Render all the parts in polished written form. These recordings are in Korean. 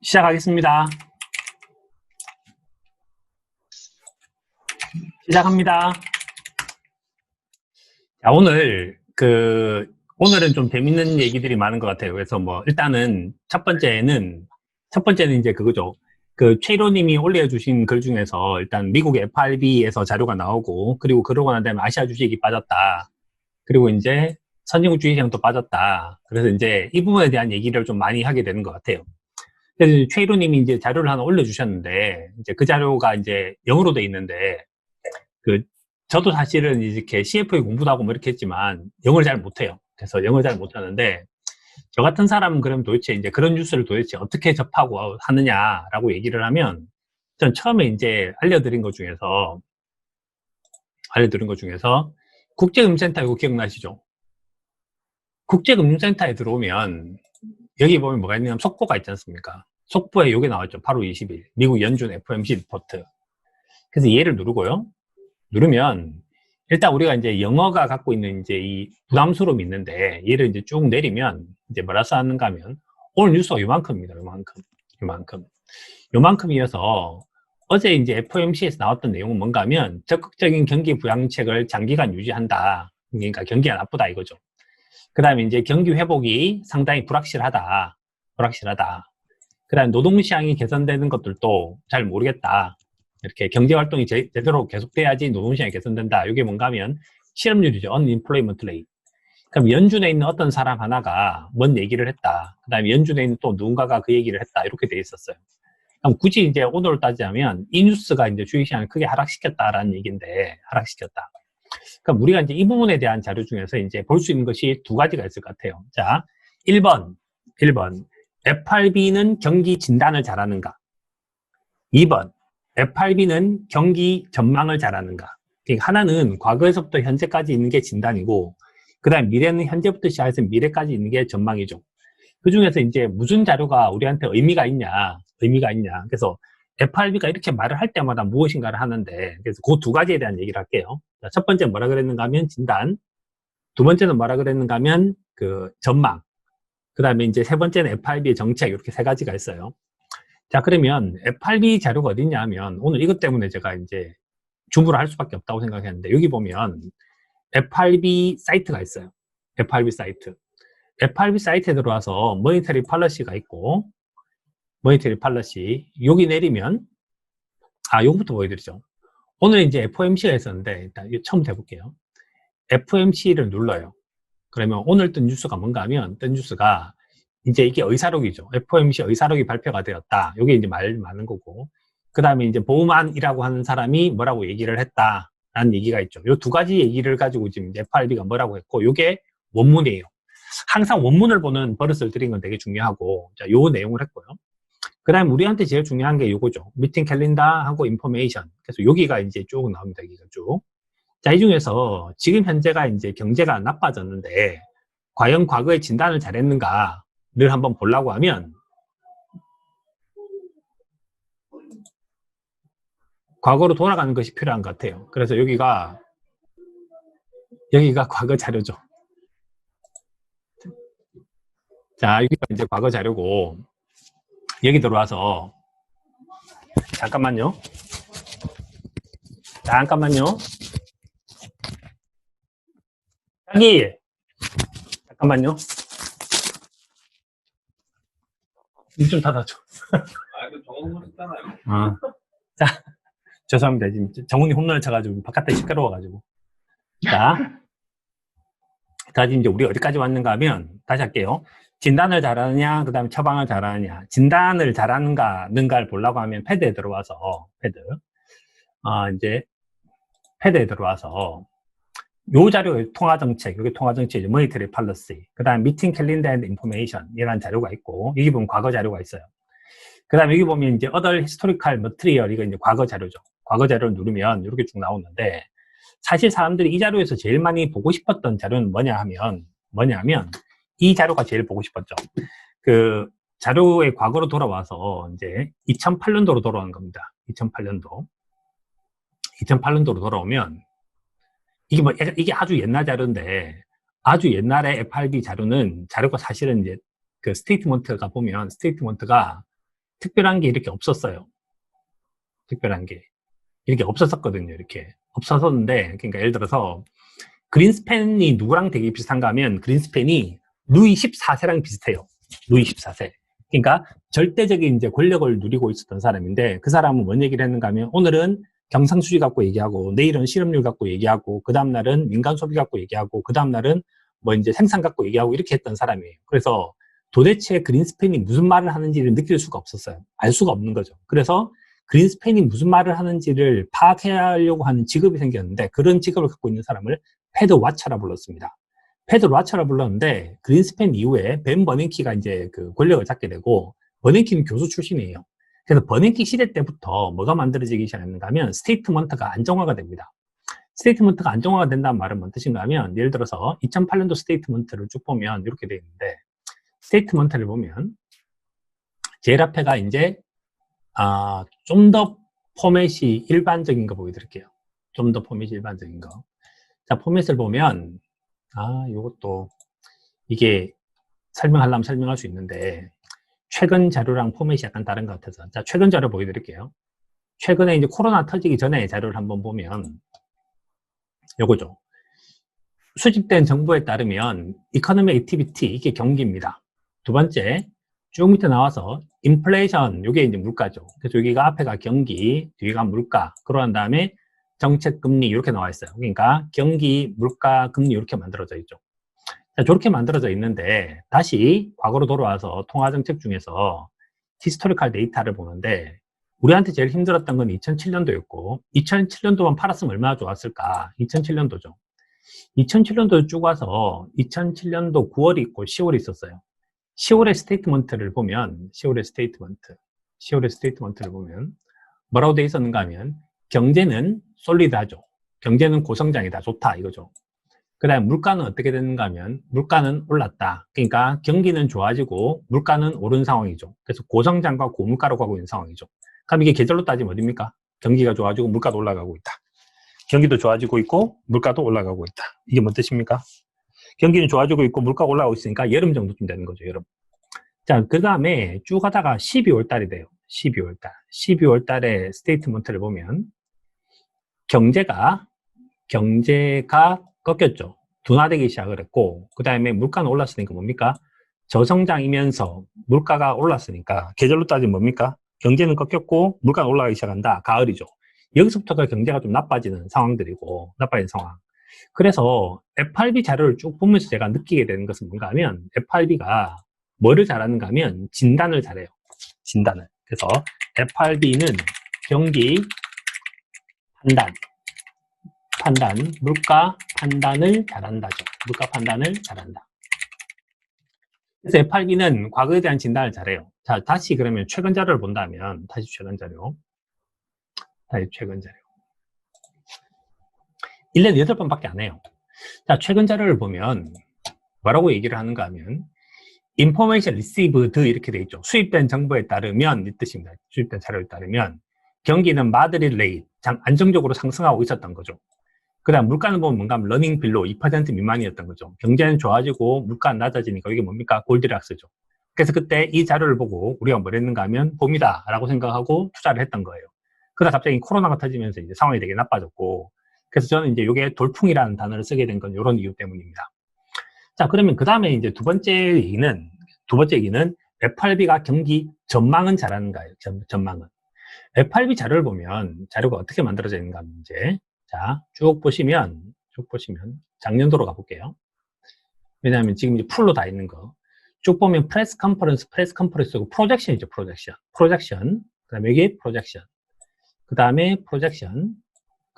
시작하겠습니다. 시작합니다. 자, 오늘은 좀 재밌는 얘기들이 많은 것 같아요. 그래서 일단은 첫 번째는 이제 그거죠. 최이로님이 올려주신 글 중에서 일단 미국 FRB에서 자료가 나오고, 그리고 그러고 난 다음에 아시아 주식이 빠졌다. 그리고 이제 선진국 주식시장도 빠졌다. 그래서 이제 이 부분에 대한 얘기를 좀 많이 하게 되는 것 같아요. 그래서 최이로님이 이제 자료를 하나 올려주셨는데, 이제 그 자료가 이제 영어로 돼 있는데, 저도 사실은 이렇게 CFA 공부도 하고 이렇게 했지만, 영어를 잘 못해요. 그래서 영어를 잘 못하는데, 저 같은 사람은 그럼 도대체 이제 그런 뉴스를 도대체 어떻게 접하고 하느냐라고 얘기를 하면, 전 처음에 이제 알려드린 것 중에서, 국제금융센터 이거 기억나시죠? 국제금융센터에 들어오면, 여기 보면 뭐가 있냐면 속보가 있지 않습니까? 속보에 이게 나왔죠. 8월 20일. 미국 연준 FOMC 리포트. 그래서 얘를 누르고요. 누르면, 일단 우리가 이제 영어가 갖고 있는 이제 이 부담스러움이 있는데, 얘를 이제 쭉 내리면, 이제 뭐라 써놨는가 하면, 오늘 뉴스가 요만큼입니다. 요만큼이어서, 어제 이제 FOMC에서 나왔던 내용은 뭔가 하면, 적극적인 경기 부양책을 장기간 유지한다. 그러니까 경기가 나쁘다 이거죠. 그 다음에 이제 경기 회복이 상당히 불확실하다. 그 다음에 노동시장이 개선되는 것들도 잘 모르겠다. 이렇게 경제활동이 제대로 계속돼야지 노동시장이 개선된다. 이게 뭔가 하면 실업률이죠. unemployment rate. 그럼 연준에 있는 어떤 사람 하나가 뭔 얘기를 했다. 그 다음에 연준에 있는 또 누군가가 그 얘기를 했다. 이렇게 돼 있었어요. 그럼 굳이 이제 오늘 따지자면 이 뉴스가 이제 주식시장을 크게 하락시켰다라는 얘기인데, 하락시켰다. 그럼 우리가 이제 이 부분에 대한 자료 중에서 이제 볼 수 있는 것이 두 가지가 있을 것 같아요. 자, 1번. FRB는 경기 진단을 잘하는가? 2번. FRB는 경기 전망을 잘하는가? 그러니까 하나는 과거에서부터 현재까지 있는 게 진단이고, 그 다음 미래는 현재부터 시작해서 미래까지 있는 게 전망이죠. 그 중에서 이제 무슨 자료가 우리한테 의미가 있냐. 그래서 FRB가 이렇게 말을 할 때마다 무엇인가를 하는데, 그래서 그 두 가지에 대한 얘기를 할게요. 자, 첫 번째 뭐라 그랬는가 하면 진단, 두 번째는 뭐라 그랬는가 하면 전망, 그 다음에 이제 세 번째는 FRB의 정책, 이렇게 세 가지가 있어요. 자, 그러면 FRB 자료가 어딨냐 하면, 오늘 이것 때문에 제가 이제 줌으로 할 수밖에 없다고 생각했는데, 여기 보면 FRB 사이트가 있어요. FRB 사이트에 들어와서 모니터리 팔러시가 있고, 여기 내리면, 요거부터 보여드리죠. 오늘 이제 FOMC가 있었는데, 일단 처음부터 해볼게요. FOMC를 눌러요. 그러면 오늘 뜬 뉴스가 뭔가 하면, 이제 이게 의사록이죠. FOMC 의사록이 발표가 되었다. 이게 이제 말 많은 거고. 그 다음에 이제 보우만이라고 하는 사람이 뭐라고 얘기를 했다라는 얘기가 있죠. 이 두 가지 얘기를 가지고 지금 FRB가 뭐라고 했고, 이게 원문이에요. 항상 원문을 보는 버릇을 들인 건 되게 중요하고, 자, 요 내용을 했고요. 그 다음에 우리한테 제일 중요한 게 요거죠. 미팅 캘린더하고 인포메이션. 그래서 여기가 이제 쭉 나옵니다. 여기가 쭉. 자, 이 중에서 지금 현재가 이제 경제가 나빠졌는데, 과연 과거에 진단을 잘했는가를 한번 보려고 하면, 과거로 돌아가는 것이 필요한 것 같아요. 그래서 여기가 과거 자료죠. 자, 여기가 이제 과거 자료고, 여기 들어와서, 잠깐만요. 여기, 잠깐만요. 입 좀 닫아줘. 이거 정원 했잖아요. 자, 죄송합니다. 지금 정훈이 홈런을 쳐가지고 바깥에 시끄러워가지고. 자, 이제 우리 어디까지 왔는가 하면, 다시 할게요. 진단을 잘하느냐, 그 다음에 처방을 잘하느냐. 진단을 잘하는가를 보려고 하면 패드에 들어와서, 이제 패드에 들어와서, 요 자료, 통화정책, 여기 통화정책, 모니터리 팔러시, 그 다음 미팅 캘린더 앤드 인포메이션, 이라는 자료가 있고, 여기 보면 과거 자료가 있어요. 그 다음에 여기 보면 이제 other historical material, 이거 이제 과거 자료죠. 과거 자료를 누르면 이렇게 쭉 나오는데, 사실 사람들이 이 자료에서 제일 많이 보고 싶었던 자료는 뭐냐 하면, 이 자료가 제일 보고 싶었죠. 그 자료의 과거로 돌아와서 이제 2008년도로 돌아온 겁니다. 2008년도로 돌아오면, 이게 아주 옛날 자료인데, 아주 옛날에 FRB 자료가 사실은 이제 스테이트먼트가 특별한 게 이렇게 없었어요. 특별한 게. 이렇게 없었었거든요. 이렇게. 없었었는데, 그러니까 예를 들어서, 그린스팬이 누구랑 되게 비슷한가 하면, 그린스팬이 루이 14세랑 비슷해요. 루이 14세. 그러니까, 절대적인 이제 권력을 누리고 있었던 사람인데, 그 사람은 뭔 얘기를 했는가 하면, 오늘은 경상수지 갖고 얘기하고, 내일은 실업률 갖고 얘기하고, 그 다음날은 민간 소비 갖고 얘기하고, 그 다음날은 뭐 이제 생산 갖고 얘기하고, 이렇게 했던 사람이에요. 그래서 도대체 그린스팬이 무슨 말을 하는지를 느낄 수가 없었어요. 알 수가 없는 거죠. 그래서 그린스팬이 무슨 말을 하는지를 파악하려고 하는 직업이 생겼는데, 그런 직업을 갖고 있는 사람을 패드 와처라 불렀습니다. 패드 와처라 불렀는데, 그린스팬 이후에 벤 버냉키가 이제 그 권력을 잡게 되고, 버냉키는 교수 출신이에요. 그래서 버냉키 시대 때부터 뭐가 만들어지기 시작했는가 하면, 스테이트먼트가 안정화가 됩니다. 스테이트먼트가 안정화가 된다는 말은 뭔 뜻인가 하면, 예를 들어서 2008년도 스테이트먼트를 쭉 보면 이렇게 되어 있는데, 스테이트먼트를 보면 제일 앞에가 이제 좀 더 포맷이 일반적인 거 보여드릴게요. 좀 더 포맷이 일반적인 거. 자, 포맷을 보면 요것도 이게 설명하려면 설명할 수 있는데, 최근 자료랑 포맷이 약간 다른 것 같아서, 자, 최근 자료 보여드릴게요. 최근에 이제 코로나 터지기 전에 자료를 한번 보면 요거죠. 수집된 정보에 따르면 이코노미 액티비티, 이게 경기입니다. 두 번째, 쭉 밑에 나와서 인플레이션, 이게 이제 물가죠. 그래서 여기가 앞에가 경기, 뒤가 물가, 그러한 다음에 정책 금리 이렇게 나와 있어요. 그러니까 경기, 물가, 금리 이렇게 만들어져 있죠. 자, 저렇게 만들어져 있는데 다시 과거로 돌아와서 통화정책 중에서 히스토리컬 데이터를 보는데, 우리한테 제일 힘들었던 건 2007년도였고, 2007년도만 팔았으면 얼마나 좋았을까? 2007년도죠. 2007년도에 쭉 와서 2007년도 9월이 있고 10월이 있었어요. 10월의 스테이트먼트를 보면, 10월의 스테이트먼트를 보면 뭐라고 돼 있었는가 하면, 경제는 솔리드하죠. 경제는 고성장이다. 좋다. 이거죠. 그 다음에 물가는 어떻게 되는가 하면, 물가는 올랐다. 그러니까 경기는 좋아지고 물가는 오른 상황이죠. 그래서 고성장과 고물가로 가고 있는 상황이죠. 그럼 이게 계절로 따지면 어딥니까? 경기가 좋아지고 물가도 올라가고 있다. 경기도 좋아지고 있고 물가도 올라가고 있다. 이게 뭔 뜻입니까? 경기는 좋아지고 있고 물가가 올라가고 있으니까 여름 정도쯤 되는 거죠. 여름. 자, 그 다음에 쭉 하다가 12월 달이 돼요. 12월 달. 12월 달에 스테이트먼트를 보면 경제가 꺾였죠. 둔화되기 시작을 했고, 그 다음에 물가는 올랐으니까 뭡니까? 저성장이면서 물가가 올랐으니까 계절로 따지면 뭡니까? 경제는 꺾였고 물가는 올라가기 시작한다. 가을이죠. 여기서부터가 경제가 좀 나빠지는 상황들이고, 나빠진 상황. 그래서 FRB 자료를 쭉 보면서 제가 느끼게 되는 것은 뭔가 하면, FRB가 뭐를 잘하는가 하면 진단을 잘해요. 진단을. 그래서 FRB는 경기 판단, 물가 판단을 잘한다죠. 물가 판단을 잘한다. 그래서 FRB는 과거에 대한 진단을 잘해요. 자, 다시 그러면 최근 자료를 본다면, 다시 최근 자료. 1년에 8번밖에 안 해요. 자, 최근 자료를 보면 뭐라고 얘기를 하는가 하면, information received 이렇게 돼 있죠. 수입된 정보에 따르면 이 뜻입니다. 수입된 자료에 따르면 경기는 마드리 레이트, 안정적으로 상승하고 있었던 거죠. 그 다음 물가는 보면 뭔가 하면 러닝 빌로 2% 미만이었던 거죠. 경제는 좋아지고 물가는 낮아지니까 이게 뭡니까? 골디락스죠. 그래서 그때 이 자료를 보고 우리가 뭘 했는가 하면 봄이다 라고 생각하고 투자를 했던 거예요. 그러다 갑자기 코로나가 터지면서 이제 상황이 되게 나빠졌고, 그래서 저는 이제 이게 돌풍이라는 단어를 쓰게 된 건 이런 이유 때문입니다. 자, 그러면 그 다음에 이제 두 번째 얘기는 FRB가 경기 전망은 잘하는가요? 전망은. FRB 자료를 보면 자료가 어떻게 만들어져 있는가 하면 이제, 자, 쭉 보시면 작년도로 가볼게요. 왜냐하면 지금 이제 풀로 다 있는 거. 쭉 보면 프레스 컨퍼런스고 프로젝션이죠, 프로젝션. 그 다음에 여기 프로젝션. 그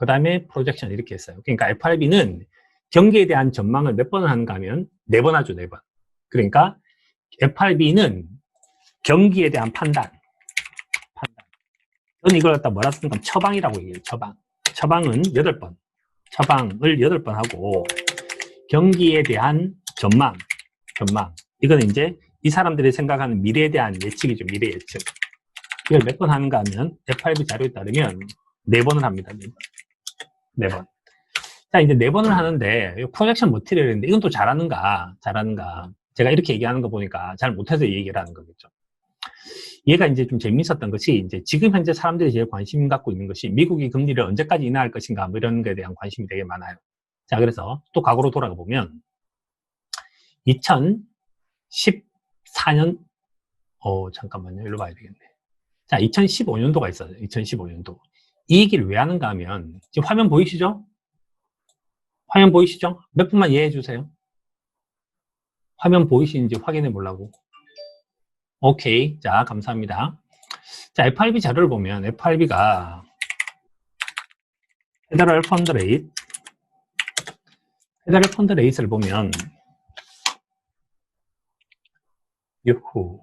다음에 프로젝션 이렇게 했어요. 그러니까 FRB는 경기에 대한 전망을 몇 번을 하는가 하면 4번 하죠, 4번. 그러니까 FRB는 경기에 대한 판단. 저는 이걸 갖다 뭐라 쓰는가 처방이라고 얘기해요. 처방은 8번. 처방을 8번 하고, 경기에 대한 전망. 이건 이제 이 사람들이 생각하는 미래에 대한 예측이죠, 미래 예측. 이걸 몇 번 하는가 하면 FRB 자료에 따르면 4번을 합니다. 4번. 자, 이제 4번을 하는데, 프로젝션 머티리얼인데, 이건 또 잘하는가. 제가 이렇게 얘기하는 거 보니까 잘 못해서 이 얘기를 하는 거겠죠. 얘가 이제 좀 재미있었던 것이 이제 지금 현재 사람들이 제일 관심 갖고 있는 것이 미국이 금리를 언제까지 인하할 것인가 뭐 이런 거에 대한 관심이 되게 많아요. 자, 그래서 또 과거로 돌아가 보면 2014년 잠깐만요. 일로 봐야 되겠네. 자, 2015년도가 있어요. 2015년도. 이 얘기를 왜 하는가 하면 지금 화면 보이시죠? 화면 보이시죠? 몇 분만 이해해 주세요. 화면 보이시는지 확인해 보려고. 오케이. 자, 감사합니다. 자, FRB 자료를 보면 FRB가 페더럴 펀드 레이트, 페더럴 펀드 레이트를 보면 유후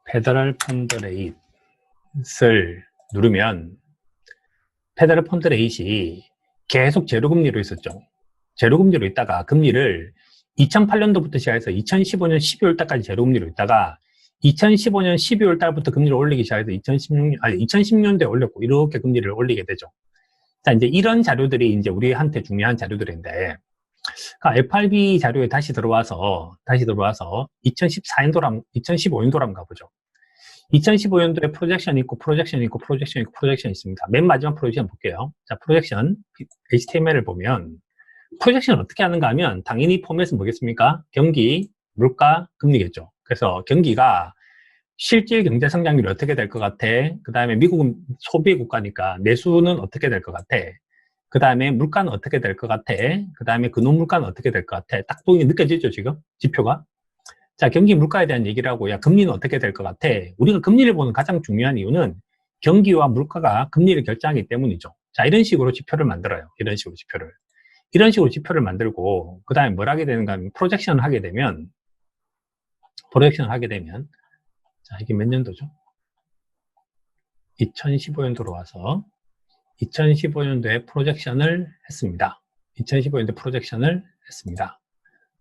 페더럴 펀드 레이트를 누르면 페더럴 펀드 레이트이 계속 제로금리로 있었죠. 제로금리로 있다가 금리를 2008년도부터 시작해서 2015년 12월 달까지 제로금리로 있다가 2015년 12월 달부터 금리를 올리기 시작해서 2016년도에 올렸고 이렇게 금리를 올리게 되죠. 자, 이제 이런 자료들이 이제 우리한테 중요한 자료들인데, 그러니까 FRB 자료에 다시 들어와서 2015년도로 한번 가보죠. 2015년도에 프로젝션이 있고 프로젝션이 있습니다. 맨 마지막 프로젝션 볼게요. 자, 프로젝션 HTML을 보면 프로젝션 어떻게 하는가 하면 당연히 포맷은 뭐겠습니까? 경기, 물가, 금리겠죠. 그래서 경기가 실질 경제 성장률이 어떻게 될 것 같아? 그 다음에 미국은 소비 국가니까 내수는 어떻게 될 것 같아? 그 다음에 물가는 어떻게 될 것 같아? 그 다음에 근원 물가는 어떻게 될 것 같아? 딱 보이게 느껴지죠, 지금? 지표가? 자, 경기 물가에 대한 얘기를 하고, 야, 금리는 어떻게 될 것 같아? 우리가 금리를 보는 가장 중요한 이유는 경기와 물가가 금리를 결정하기 때문이죠. 자, 이런 식으로 지표를 만들어요. 이런 식으로 지표를 만들고, 그 다음에 뭘 하게 되는가 하면, 프로젝션을 하게 되면, 자, 이게 몇 년도죠? 2015년도로 와서 2015년도에 프로젝션을 했습니다.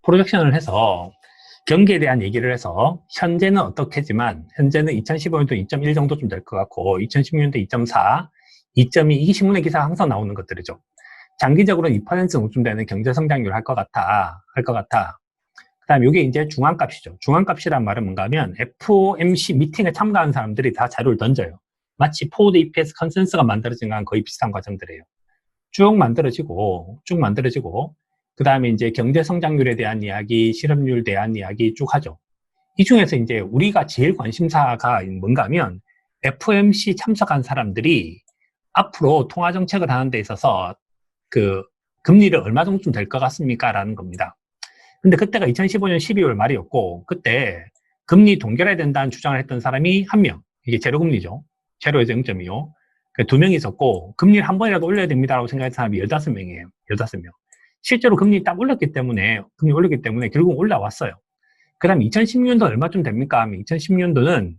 프로젝션을 해서 경기에 대한 얘기를 해서 현재는 어떻게지만 현재는 2015년도 2.1 정도 좀 될 것 같고 2016년도 2.4, 2.2 이게 신문에 기사가 항상 나오는 것들이죠. 장기적으로는 2% 정도 되는 경제 성장률 할 것 같아. 그 다음에 이게 이제 중앙값이죠. 중앙값이란 말은 뭔가 하면 FOMC 미팅에 참가한 사람들이 다 자료를 던져요. 마치 포워드 EPS 컨센서스가 만들어진 거랑 거의 비슷한 과정들이에요. 쭉 만들어지고, 그 다음에 이제 경제 성장률에 대한 이야기, 실업률에 대한 이야기 쭉 하죠. 이 중에서 이제 우리가 제일 관심사가 뭔가 하면 FOMC 참석한 사람들이 앞으로 통화 정책을 하는 데 있어서 그 금리를 얼마 정도쯤 될 것 같습니까? 라는 겁니다. 근데 그때가 2015년 12월 말이었고, 그때 금리 동결해야 된다는 주장을 했던 사람이 한 명. 이게 제로금리죠. 제로에서 0.25. 두 명이 있었고, 금리를 한 번이라도 올려야 됩니다라고 생각했던 사람이 15명이에요. 15명. 실제로 금리 딱 올렸기 때문에 결국 올라왔어요. 그 다음에 2016년도 얼마쯤 됩니까? 하면 2016년도는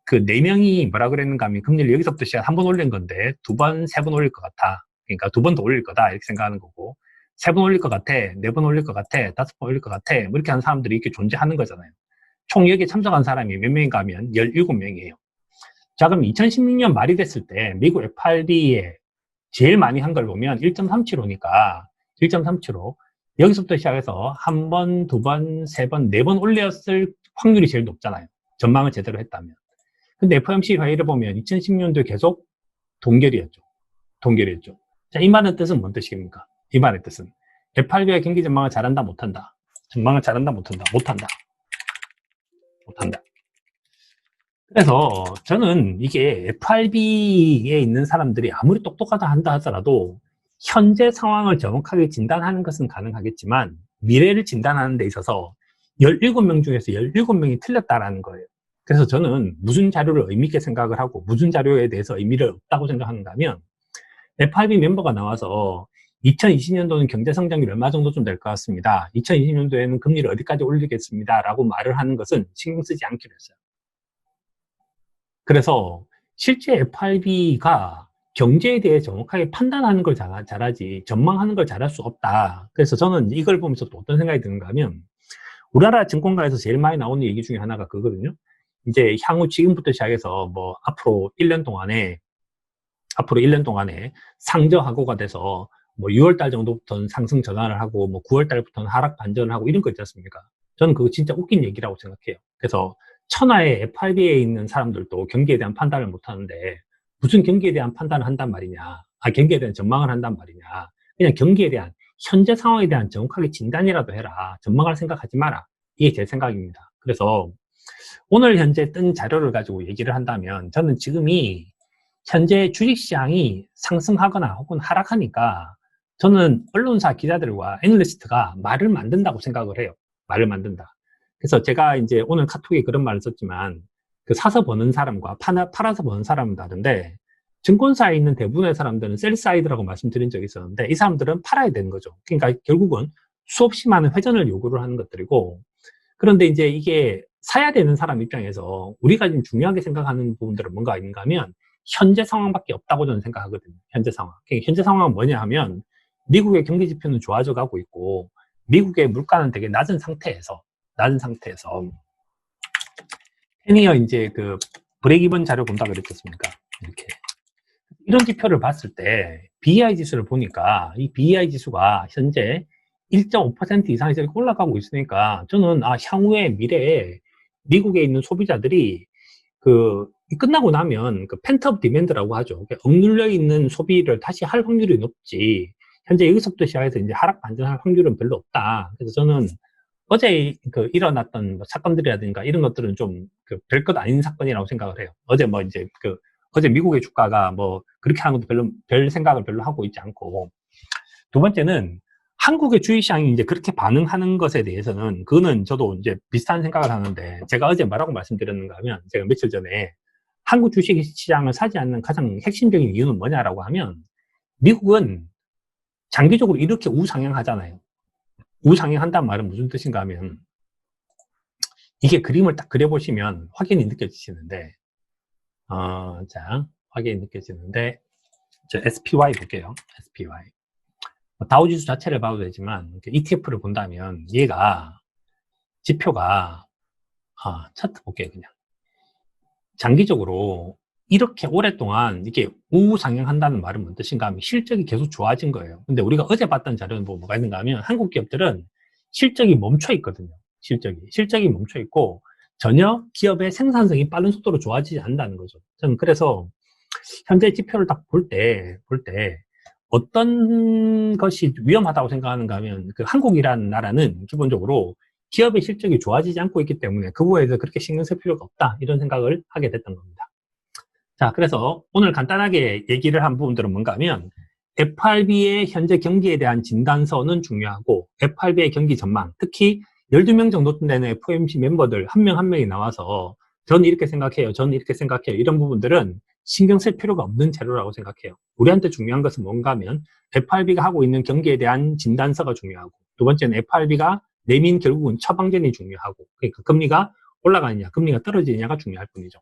그 4명이 뭐라 그랬는가 하면 금리를 여기서부터 시작 한 번 올린 건데, 2번, 3번 올릴 것 같아. 그러니까 2번 더 올릴 거다. 이렇게 생각하는 거고. 3번 올릴 것 같아, 4번 올릴 것 같아, 5번 올릴 것 같아, 뭐 이렇게 하는 사람들이 이렇게 존재하는 거잖아요. 총 여기에 참석한 사람이 몇 명인가 하면 17명이에요. 자, 그럼 2016년 말이 됐을 때 미국 FRB에 제일 많이 한 걸 보면 1.37호니까 1.37호 여기서부터 시작해서 한 번, 2번, 3번, 4번 올렸을 확률이 제일 높잖아요. 전망을 제대로 했다면. 근데 FOMC 회의를 보면 2016년도에 계속 동결이었죠. 자, 이 말의 뜻은 뭔 뜻입니까? 이 말의 뜻은 FRB가 경기 전망을 잘한다, 못한다. 못한다. 그래서 저는 이게 FRB에 있는 사람들이 아무리 똑똑하다 한다 하더라도 현재 상황을 정확하게 진단하는 것은 가능하겠지만 미래를 진단하는 데 있어서 17명 중에서 17명이 틀렸다라는 거예요. 그래서 저는 무슨 자료를 의미 있게 생각을 하고 무슨 자료에 대해서 의미를 없다고 생각하는가 하면 FRB 멤버가 나와서 2020년도는 경제 성장률이 얼마 정도 좀 될 것 같습니다. 2020년도에는 금리를 어디까지 올리겠습니다. 라고 말을 하는 것은 신경 쓰지 않기로 했어요. 그래서 실제 FRB가 경제에 대해 정확하게 판단하는 걸 잘하지 전망하는 걸 잘할 수 없다. 그래서 저는 이걸 보면서 또 어떤 생각이 드는가 하면 우리나라 증권가에서 제일 많이 나오는 얘기 중에 하나가 그거거든요. 이제 향후 지금부터 시작해서 뭐 앞으로 1년 동안에 상저하고가 돼서 뭐 6월달 정도부터는 상승 전환을 하고 뭐 9월달부터는 하락 반전을 하고 이런 거 있지 않습니까? 저는 그거 진짜 웃긴 얘기라고 생각해요. 그래서 천하의 FRB에 있는 사람들도 경기에 대한 판단을 못 하는데 무슨 경기에 대한 판단을 한단 말이냐, 경기에 대한 전망을 한단 말이냐. 그냥 경기에 대한 현재 상황에 대한 정확하게 진단이라도 해라. 전망할 생각하지 마라. 이게 제 생각입니다. 그래서 오늘 현재 뜬 자료를 가지고 얘기를 한다면 저는 지금이 현재 주식시장이 상승하거나 혹은 하락하니까 저는 언론사 기자들과 애널리스트가 말을 만든다고 생각을 해요. 말을 만든다. 그래서 제가 이제 오늘 카톡에 그런 말을 썼지만 그 사서 버는 사람과 팔아서 버는 사람은 다른데 증권사에 있는 대부분의 사람들은 셀사이드라고 말씀드린 적이 있었는데 이 사람들은 팔아야 되는 거죠. 그러니까 결국은 수없이 많은 회전을 요구를 하는 것들이고, 그런데 이제 이게 사야 되는 사람 입장에서 우리가 지금 중요하게 생각하는 부분들은 뭔가 있는가 하면 현재 상황밖에 없다고 저는 생각하거든요. 현재 상황. 현재 상황은 뭐냐 하면 미국의 경기 지표는 좋아져 가고 있고 미국의 물가는 되게 낮은 상태에서 10이어 이제 그 브레이크 이븐 자료 본다 그랬겠습니까? 이렇게 이런 지표를 봤을 때 BEI 지수를 보니까 이 BEI 지수가 현재 1.5% 이상에서 이렇게 올라가고 있으니까 저는 향후에 미래에 미국에 있는 소비자들이 그 끝나고 나면 그 펜트업 디맨드라고 하죠. 억눌려 있는 소비를 다시 할 확률이 높지. 현재 여기서부터 시작해서 이제 하락 반전할 확률은 별로 없다. 그래서 저는 어제 그 일어났던 뭐 사건들이라든가 이런 것들은 좀 그 별것 아닌 사건이라고 생각을 해요. 어제 뭐 이제 어제 미국의 주가가 뭐 그렇게 하는 것도 별 생각을 별로 하고 있지 않고, 두 번째는 한국의 주식시장이 이제 그렇게 반응하는 것에 대해서는 그거는 저도 이제 비슷한 생각을 하는데, 제가 어제 뭐라고 말씀드렸는가 하면 제가 며칠 전에 한국 주식시장을 사지 않는 가장 핵심적인 이유는 뭐냐라고 하면 미국은 장기적으로 이렇게 우상향하잖아요. 우상향한다는 말은 무슨 뜻인가 하면 이게 그림을 딱 그려보시면 확연히 느껴지시는데 자, 확연히 느껴지는데 저 SPY 볼게요. SPY. 다우지수 자체를 봐도 되지만 ETF를 본다면 얘가 지표가 차트 볼게요. 그냥 장기적으로 이렇게 오랫동안 이게 우상향한다는 말은 뭔 뜻인가 하면 실적이 계속 좋아진 거예요. 근데 우리가 어제 봤던 자료는 뭐가 있는가 하면 한국 기업들은 실적이 멈춰 있거든요. 실적이 멈춰 있고 전혀 기업의 생산성이 빠른 속도로 좋아지지 않는다는 거죠. 저는 그래서 현재 지표를 딱 볼 때 어떤 것이 위험하다고 생각하는가 하면 그 한국이라는 나라는 기본적으로 기업의 실적이 좋아지지 않고 있기 때문에 그 부분에 대해서 그렇게 신경 쓸 필요가 없다, 이런 생각을 하게 됐던 겁니다. 자, 그래서 오늘 간단하게 얘기를 한 부분들은 뭔가 하면 FRB의 현재 경기에 대한 진단서는 중요하고 FRB의 경기 전망, 특히 12명 정도 되는 FOMC 멤버들 한 명 한 명이 나와서 저는 이렇게 생각해요, 저는 이렇게 생각해요, 이런 부분들은 신경 쓸 필요가 없는 재료라고 생각해요. 우리한테 중요한 것은 뭔가 하면 FRB가 하고 있는 경기에 대한 진단서가 중요하고, 두 번째는 FRB가 내민 결국은 처방전이 중요하고, 그러니까 금리가 올라가느냐 금리가 떨어지느냐가 중요할 뿐이죠.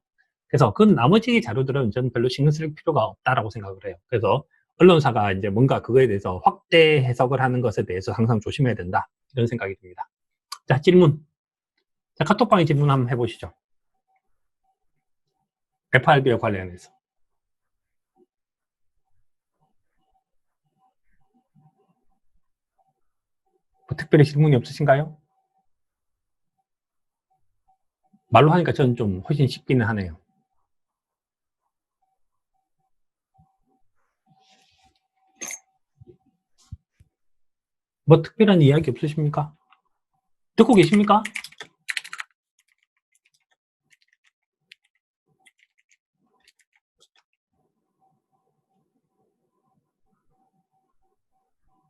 그래서 그 나머지 자료들은 저는 별로 신경 쓸 필요가 없다라고 생각을 해요. 그래서 언론사가 이제 뭔가 그거에 대해서 확대 해석을 하는 것에 대해서 항상 조심해야 된다, 이런 생각이 듭니다. 자, 질문. 자, 카톡방에 질문 한번 해보시죠. FRB와 관련해서. 뭐 특별히 질문이 없으신가요? 말로 하니까 저는 좀 훨씬 쉽기는 하네요. 뭐 특별한 이야기 없으십니까? 듣고 계십니까?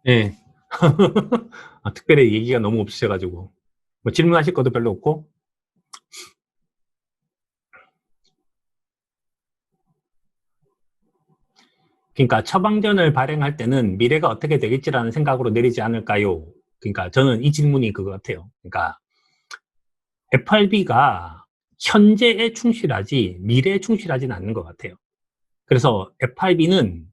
예. 특별히 얘기가 너무 없으셔가지고 뭐 질문하실 것도 별로 없고. 그러니까 처방전을 발행할 때는 미래가 어떻게 되겠지라는 생각으로 내리지 않을까요? 그러니까 저는 이 질문이 그거 같아요. 그러니까 FRB가 현재에 충실하지 미래에 충실하지는 않는 것 같아요. 그래서 FRB는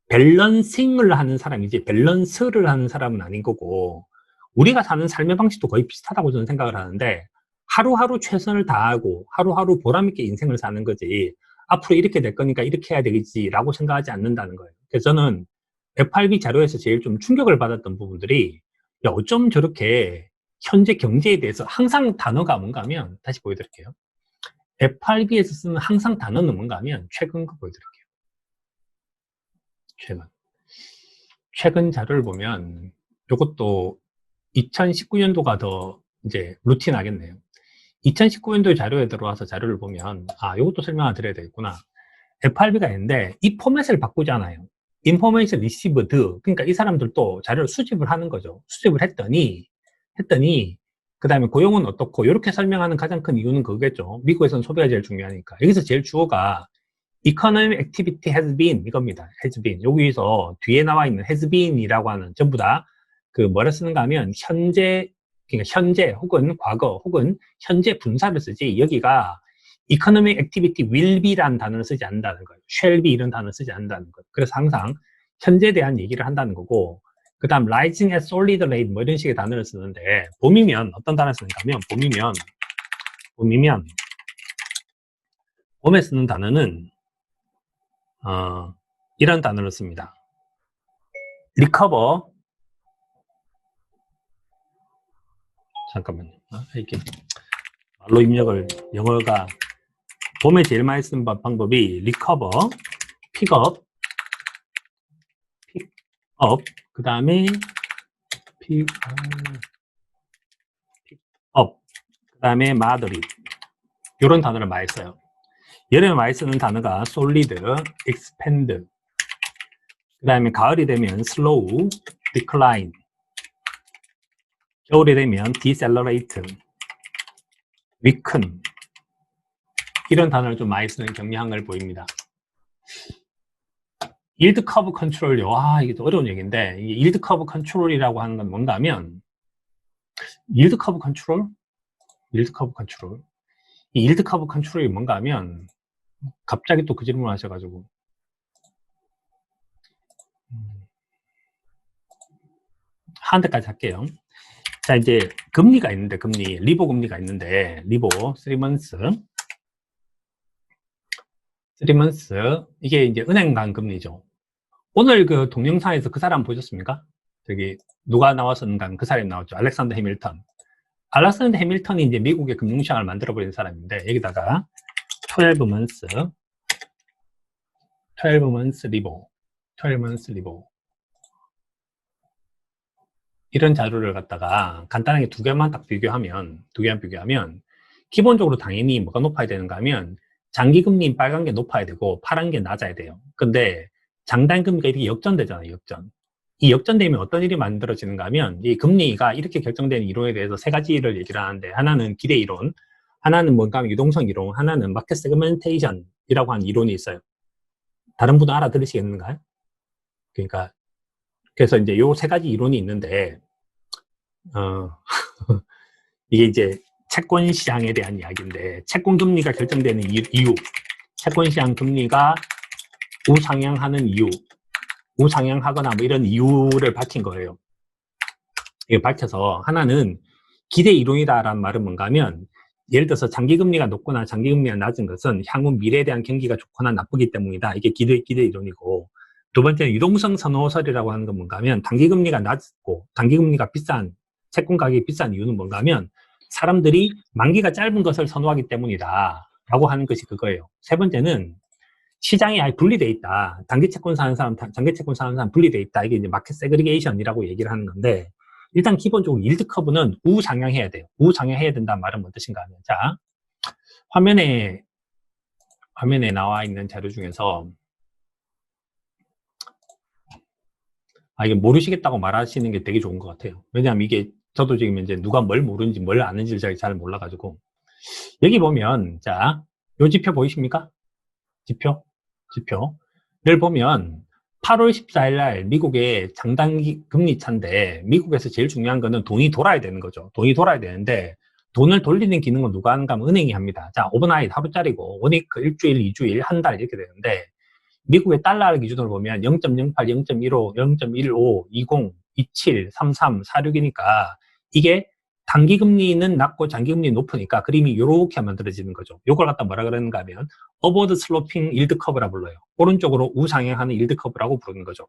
밸런싱을 하는 사람이지 밸런스를 하는 사람은 아닌 거고, 우리가 사는 삶의 방식도 거의 비슷하다고 저는 생각을 하는데 하루하루 최선을 다하고 하루하루 보람있게 인생을 사는 거지 앞으로 이렇게 될 거니까 이렇게 해야 되겠지라고 생각하지 않는다는 거예요. 그래서 저는 FRB 자료에서 제일 좀 충격을 받았던 부분들이, 야, 어쩜 저렇게 현재 경제에 대해서 항상 단어가 뭔가 하면, 다시 보여드릴게요. FRB에서 쓰는 항상 단어는 뭔가 하면 최근 거 보여드릴게요. 최근 자료를 보면 이것도 2019년도가 더 이제 루틴하겠네요. 2019년도 자료에 들어와서 자료를 보면 이것도 설명을 드려야 되겠구나. FRB가 있는데 이 포맷을 바꾸잖아요. Information Received. 그러니까 이 사람들도 자료를 수집을 하는 거죠. 수집을 했더니 그 다음에 고용은 어떻고 이렇게 설명하는 가장 큰 이유는 그거겠죠. 미국에서는 소비가 제일 중요하니까. 여기서 제일 주어가 Economic Activity has been 이겁니다. has been. 여기서 뒤에 나와 있는 has been이라고 하는 전부 다 그 뭐를 쓰는가 하면 현재, 그러니까 현재 혹은 과거 혹은 현재 분사를 쓰지 여기가 Economic Activity will be라는 단어를 쓰지 않는다는 거예요. shall be 이런 단어를 쓰지 않는다는 거예요. 그래서 항상 현재에 대한 얘기를 한다는 거고, 그 다음 rising at solid rate 뭐 이런 식의 단어를 쓰는데, 봄이면 어떤 단어를 쓰는가 하면 봄에 쓰는 단어는 이런 단어를 씁니다. recover. 잠깐만요. 이렇게 말로 입력을, 영어가 봄에 제일 많이 쓰는 방법이 recover, pick up, 그 다음에 pick up, 그 다음에 moderate. 이런 단어를 많이 써요. 여름에 많이 쓰는 단어가 solid, expand, 그 다음에 가을이 되면 slow, decline, 겨울이 되면 decelerate, weaken, 이런 단어를 좀 많이 쓰는 경향을 보입니다. yield curve control요. 이게 또 어려운 얘기인데, 이 yield curve control이라고 하는 건 뭔가 하면, yield curve control? 이 yield curve control이 뭔가 하면, 갑자기 또 그 질문을 하셔가지고, 한 대까지 할게요. 자, 이제 금리가 있는데, 리보 금리가 있는데, 리보 3months, 이게 이제 은행 간 금리죠. 오늘 그 동영상에서 그 사람 보셨습니까? 저기 누가 나왔었는가? 그 사람이 나왔죠. 알렉산더 해밀턴. 알렉산더 해밀턴이 이제 미국의 금융시장을 만들어버린 사람인데, 여기다가 12 months 리보 이런 자료를 갖다가 간단하게 두 개만 비교하면 기본적으로 당연히 뭐가 높아야 되는가 하면 장기금리인 빨간 게 높아야 되고 파란 게 낮아야 돼요. 근데 장단금리가 이렇게 역전되잖아요. 이 역전되면 어떤 일이 만들어지는가 하면 이 금리가 이렇게 결정되는 이론에 대해서 세 가지를 얘기를 하는데, 하나는 기대 이론, 하나는 뭔가 하면 유동성 이론, 하나는 마켓 세그멘테이션이라고 하는 이론이 있어요. 다른 분은 알아들으시겠는가요? 그러니까 그래서 이제 요 세 가지 이론이 있는데, 이게 이제 채권 시장에 대한 이야기인데, 채권 금리가 결정되는 이유, 채권 시장 금리가 우상향하는 이유, 우상향하거나 뭐 이런 이유를 밝힌 거예요. 이게 밝혀서 하나는 기대 이론이다라는 말은 뭔가 하면, 예를 들어서 장기금리가 높거나 장기금리가 낮은 것은 향후 미래에 대한 경기가 좋거나 나쁘기 때문이다. 이게 기대 이론이고, 두 번째는 유동성 선호설이라고 하는 건 뭔가 하면 단기금리가 낮고 단기금리가 비싼, 채권 가격이 비싼 이유는 뭔가 하면 사람들이 만기가 짧은 것을 선호하기 때문이다 라고 하는 것이 그거예요. 세 번째는 시장이 아예 분리되어 있다. 단기 채권 사는 사람, 장기 채권 사는 사람 분리되어 있다. 이게 이제 마켓 세그리게이션이라고 얘기를 하는 건데, 일단 기본적으로 일드 커브는 우상향해야 돼요. 우상향해야 된다는 말은 뭔 뜻인가 하면, 자, 화면에 나와 있는 자료 중에서 이게 모르시겠다고 말하시는 게 되게 좋은 것 같아요. 왜냐하면 이게 저도 지금 이제 누가 뭘 모르는지 뭘 아는지를 잘 몰라가지고, 여기 보면, 자, 요 지표 보이십니까? 지표를 보면 8월 14일 날 미국의 장단기 금리 차인데, 미국에서 제일 중요한 거는 돈이 돌아야 되는 거죠. 돈이 돌아야 되는데, 돈을 돌리는 기능은 누가 하는가 하면 은행이 합니다. 자, 오버나잇 하루짜리고, 원위크 일주일, 2주일, 한 달 이렇게 되는데, 미국의 달러를 기준으로 보면 0.08, 0.15, 0.15, 20, 27, 33, 46이니까 이게 단기금리는 낮고 장기금리는 높으니까 그림이 이렇게 만들어지는 거죠. 이걸 갖다 뭐라 그러는가 하면 어버드 슬로핑 일드 커브라 불러요. 오른쪽으로 우상향하는 일드 커브라고 부르는 거죠.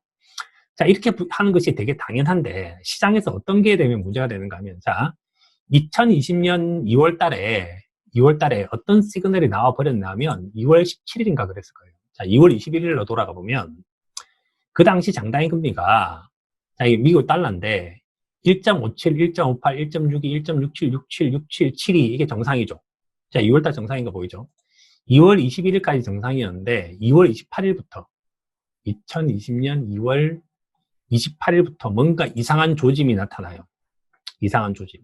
자, 이렇게 하는 것이 되게 당연한데 시장에서 어떤 게 되면 문제가 되는가 하면, 자, 2020년 2월 달에 2월 달에 어떤 시그널이 나와 버렸냐면 2월 17일인가 그랬을 거예요. 자, 2월 21일로 돌아가 보면 그 당시 장단위 금리가 자, 이 미국 달러인데 1.57, 1.58, 1.62, 1.67, 67, 67, 72 이게 정상이죠. 자, 2월 달 정상인 거 보이죠? 2월 21일까지 정상이었는데 2월 28일부터 2020년 2월 28일부터 뭔가 이상한 조짐이 나타나요. 이상한 조짐.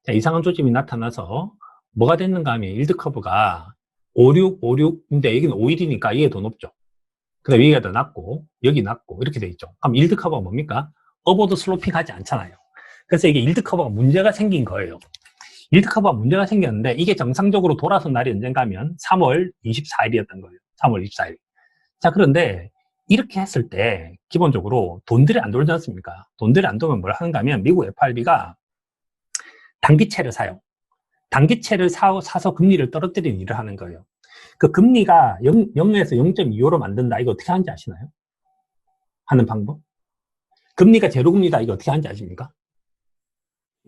자, 이상한 조짐이 나타나서 뭐가 됐는가 하면 일드 커브가 56, 56인데 여기는 5일이니까 이게 더 높죠. 그 다음에 여기가 더 낮고 여기 낮고 이렇게 돼 있죠. 그럼 일드 커브가 뭡니까? 업워드 슬로핑 하지 않잖아요. 그래서 이게 일드 커브가 문제가 생긴 거예요. 일드 커브가 문제가 생겼는데 이게 정상적으로 돌아선 날이 언젠가 하면 3월 24일이었던 거예요. 3월 24일. 자, 그런데 이렇게 했을 때 기본적으로 돈들이 안 돌지 않습니까? 돈들이 안 돌면 뭘 하는가 하면 미국 FRB가 단기채를 사요. 단기채를 사서 금리를 떨어뜨리는 일을 하는 거예요. 그 금리가 0에서 0.25로 만든다. 이거 어떻게 하는지 아시나요? 하는 방법? 금리가 제로금리다. 이거 어떻게 하는지 아십니까?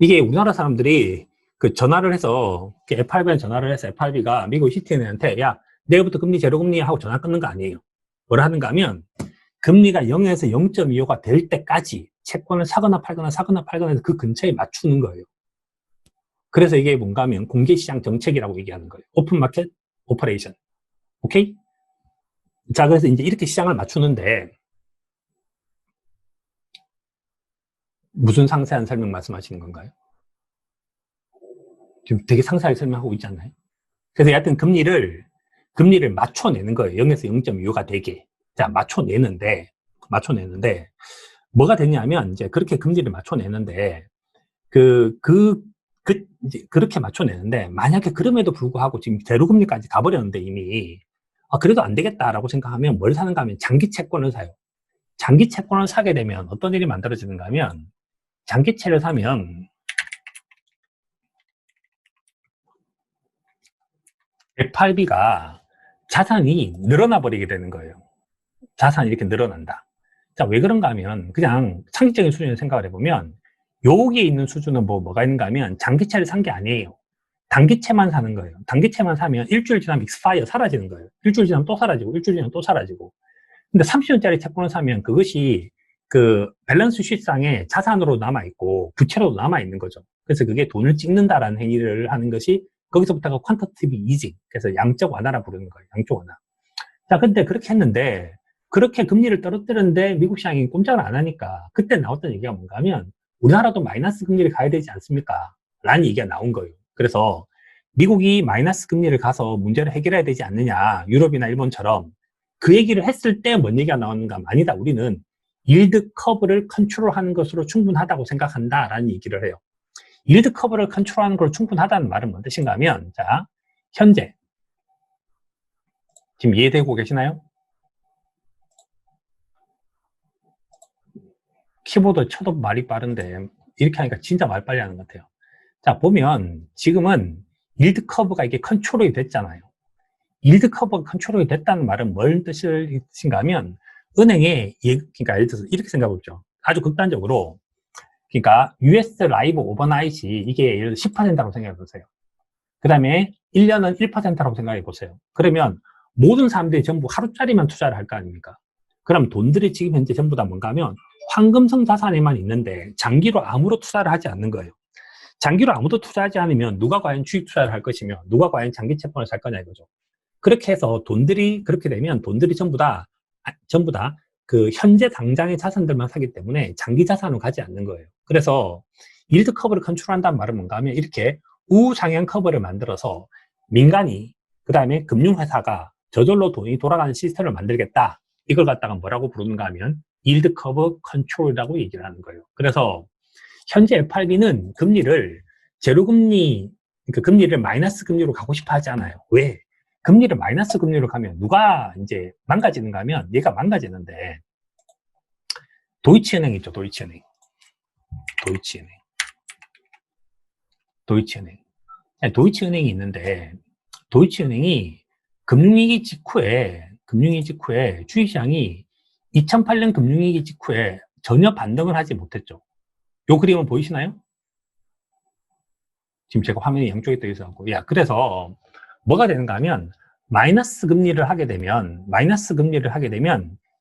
이게 우리나라 사람들이 그 전화를 해서 FRB한테 전화를 해서 FRB가 미국 시티은행한테 야, 내일부터 금리 제로금리 하고 전화 끊는 거 아니에요. 뭐라 하는가 하면 금리가 0에서 0.25가 될 때까지 채권을 사거나 팔거나 사거나 팔거나 해서 그 근처에 맞추는 거예요. 그래서 이게 뭔가 하면 공개시장 정책이라고 얘기하는 거예요. 오픈마켓 오퍼레이션. 오케이? 자, 그래서 이제 이렇게 시장을 맞추는데 무슨 상세한 설명 말씀하시는 건가요? 지금 되게 상세하게 설명하고 있지 않나요? 그래서 여하튼 금리를 맞춰내는 거예요. 0에서 0.25가 되게. 자, 맞춰내는데 뭐가 되냐면 이제 그렇게 금리를 맞춰내는데 이제 그렇게 맞춰내는데 만약에 그럼에도 불구하고 지금 제로금리까지 가버렸는데 이미 그래도 안 되겠다라고 생각하면 뭘 사는가 하면 장기 채권을 사요. 장기 채권을 사게 되면 어떤 일이 만들어지는가 하면 장기채를 사면 FRB가 자산이 늘어나 버리게 되는 거예요. 자산이 이렇게 늘어난다. 자, 왜 그런가 하면 그냥 상식적인 수준을 생각을 해보면 여기에 있는 수준은 뭐가 있는가 하면 장기채를 산 게 아니에요. 단기채만 사는 거예요. 단기채만 사면 일주일 지나면 익스파이어 사라지는 거예요. 일주일 지나면 또 사라지고 일주일 지나면 또 사라지고. 근데 30년짜리 채권을 사면 그것이 그 밸런스 시트상에 자산으로 남아있고 부채로도 남아있는 거죠. 그래서 그게 돈을 찍는다라는 행위를 하는 것이 거기서부터가 퀀터티브 이징. 그래서 양적 완화라 부르는 거예요. 양적 완화. 자, 근데 그렇게 했는데 그렇게 금리를 떨어뜨렸는데 미국 시장이 꼼짝을 안 하니까 그때 나왔던 얘기가 뭔가 하면 우리나라도 마이너스 금리를 가야 되지 않습니까? 라는 얘기가 나온 거예요. 그래서 미국이 마이너스 금리를 가서 문제를 해결해야 되지 않느냐, 유럽이나 일본처럼 그 얘기를 했을 때 뭔 얘기가 나오는가? 아니다. 우리는 일드 커브를 컨트롤하는 것으로 충분하다고 생각한다라는 얘기를 해요. 일드 커브를 컨트롤하는 걸 충분하다는 말은 뭔 뜻인가 하면 자, 현재 지금 이해되고 계시나요? 키보드 쳐도 말이 빠른데 이렇게 하니까 진짜 말 빨리 하는 것 같아요. 자, 보면 지금은 일드 커브가 이게 컨트롤이 됐잖아요. 일드 커브가 컨트롤이 됐다는 말은 뭘 뜻인가 하면 은행에 그러니까 예를 들어서 이렇게 생각해 보죠. 아주 극단적으로 그러니까 US 라이브 오버나잇이 이게 예를 들어 10%라고 생각해 보세요. 그 다음에 1년은 1%라고 생각해 보세요. 그러면 모든 사람들이 전부 하루짜리만 투자를 할 거 아닙니까? 그럼 돈들이 지금 현재 전부 다 뭔가 하면 황금성 자산에만 있는데 장기로 아무로 투자를 하지 않는 거예요. 장기로 아무도 투자하지 않으면 누가 과연 주식 투자를 할 것이며 누가 과연 장기 채권을 살 거냐 이거죠. 그렇게 해서 돈들이 그렇게 되면 돈들이 전부 다 그 현재 당장의 자산들만 사기 때문에 장기 자산은 가지 않는 거예요. 그래서 일드 커브를 컨트롤한다는 말은 뭔가 하면 이렇게 우상향 커브를 만들어서 민간이 그 다음에 금융회사가 저절로 돈이 돌아가는 시스템을 만들겠다. 이걸 갖다가 뭐라고 부르는가 하면 일드 커브 컨트롤이라고 얘기를 하는 거예요. 그래서 현재 FRB는 금리를 제로금리, 그러니까 금리를 마이너스 금리로 가고 싶어 하지 않아요. 왜? 금리를 마이너스 금리로 가면 누가 이제 망가지는가 하면 얘가 망가지는데 도이치은행 있죠, 도이치은행. 도이치은행이 있는데 도이치은행이 금융위기 직후에 주식시장이 2008년 금융위기 직후에 전혀 반등을 하지 못했죠. 요 그림은 보이시나요? 지금 제가 화면이 양쪽에 떠 있어갖고. 야, 그래서 뭐가 되는가 하면, 마이너스 금리를 하게 되면,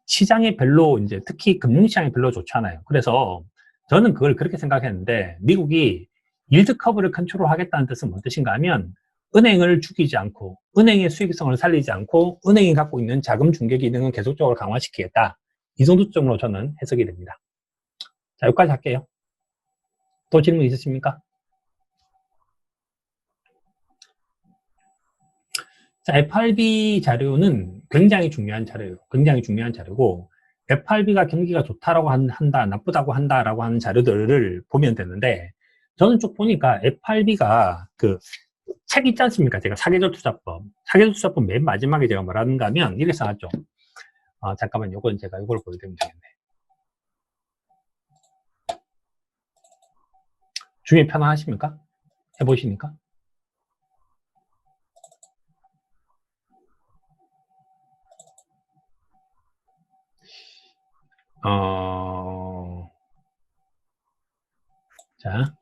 시장에 별로, 이제 특히 금융시장에 별로 좋지 않아요. 그래서 저는 그걸 그렇게 생각했는데, 미국이 일드 커브를 컨트롤 하겠다는 뜻은 뭔 뜻인가 하면, 은행을 죽이지 않고, 은행의 수익성을 살리지 않고, 은행이 갖고 있는 자금 중개 기능은 계속적으로 강화시키겠다. 이 정도쯤으로 저는 해석이 됩니다. 자, 여기까지 할게요. 또 질문 있으십니까? 자, FRB 자료는 굉장히 중요한 자료예요. 굉장히 중요한 자료고, FRB가 경기가 좋다라고 한다, 나쁘다고 한다라고 하는 자료들을 보면 되는데, 저는 쭉 보니까 FRB가 그 책 있지 않습니까? 제가 사계절 투자법. 사계절 투자법 맨 마지막에 제가 뭐라는가 하면, 이렇게 써놨죠. 잠깐만, 요건 제가 이걸 보여드리면 되겠네. 주의 편안하십니까? 해보시니까? 자.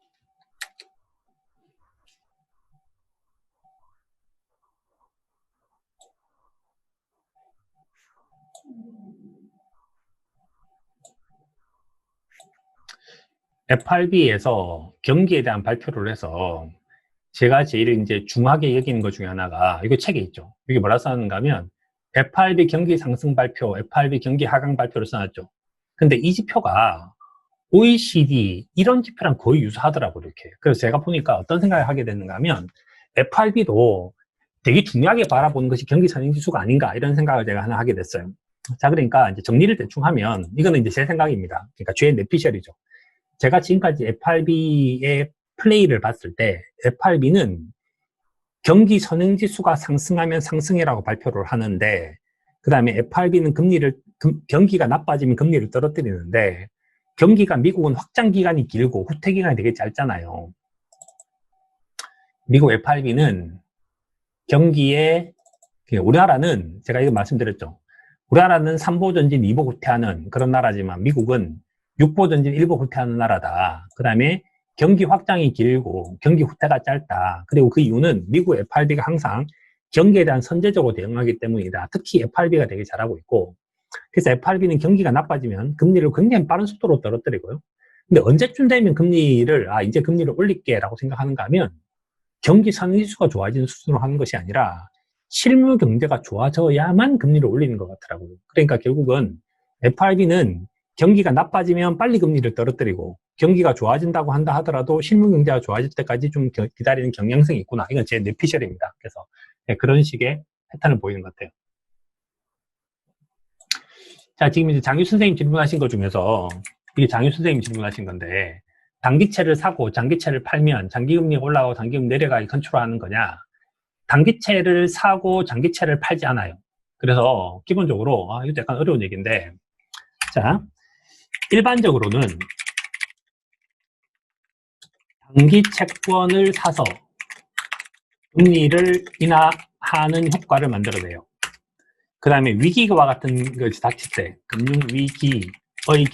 FRB에서 경기에 대한 발표를 해서 제가 제일 이제 중하게 여기는 것 중에 하나가 이거 책에 있죠. 이게 뭐라 써놨는가 하면 FRB 경기 상승 발표, FRB 경기 하강 발표를 써놨죠. 근데 이 지표가 OECD 이런 지표랑 거의 유사하더라고요, 이렇게. 그래서 제가 보니까 어떤 생각을 하게 됐는가 하면 FRB도 되게 중요하게 바라보는 것이 경기 선행지수가 아닌가 이런 생각을 제가 하나 하게 됐어요. 자, 그러니까 이제 정리를 대충 하면 이거는 이제 제 생각입니다. 그러니까 죄의 뇌피셜이죠. 제가 지금까지 FRB의 플레이를 봤을 때 FRB는 경기 선행지수가 상승하면 상승이라고 발표를 하는데 그 다음에 FRB는 경기가 나빠지면 금리를 떨어뜨리는데 경기가 미국은 확장 기간이 길고 후퇴 기간이 되게 짧잖아요. 미국 FRB는 경기에 우리나라는 제가 이거 말씀드렸죠. 우리나라는 3보 전진 2보 후퇴하는 그런 나라지만 미국은 6보 전진 1보 후퇴하는 나라다. 그 다음에 경기 확장이 길고 경기 후퇴가 짧다. 그리고 그 이유는 미국 FRB가 항상 경기에 대한 선제적으로 대응하기 때문이다. 특히 FRB가 되게 잘하고 있고 그래서 FRB는 경기가 나빠지면 금리를 굉장히 빠른 속도로 떨어뜨리고요. 근데 언제쯤 되면 금리를 이제 금리를 올릴게 라고 생각하는가 하면 경기 선행지수가 좋아지는 수준으로 하는 것이 아니라 실물 경제가 좋아져야만 금리를 올리는 것 같더라고요. 그러니까 결국은 FRB는 경기가 나빠지면 빨리 금리를 떨어뜨리고 경기가 좋아진다고 한다 하더라도 실물 경제가 좋아질 때까지 좀 기다리는 경향성이 있구나. 이건 제 뇌피셜입니다. 그래서 그런 식의 패턴을 보이는 것 같아요. 자, 지금 이제 장유 선생님 질문하신 것 중에서 이게 장유 선생님 질문하신 건데 단기채를 사고 장기채를 팔면 장기금리 올라가고 장기금리 내려가기 컨트롤하는 거냐? 단기채를 사고 장기채를 팔지 않아요. 그래서 기본적으로 이것도 약간 어려운 얘기인데 자, 일반적으로는 단기 채권을 사서 금리를 인하하는 효과를 만들어내요. 그 다음에 위기와 같은 것이 닥칠 때 금융위기의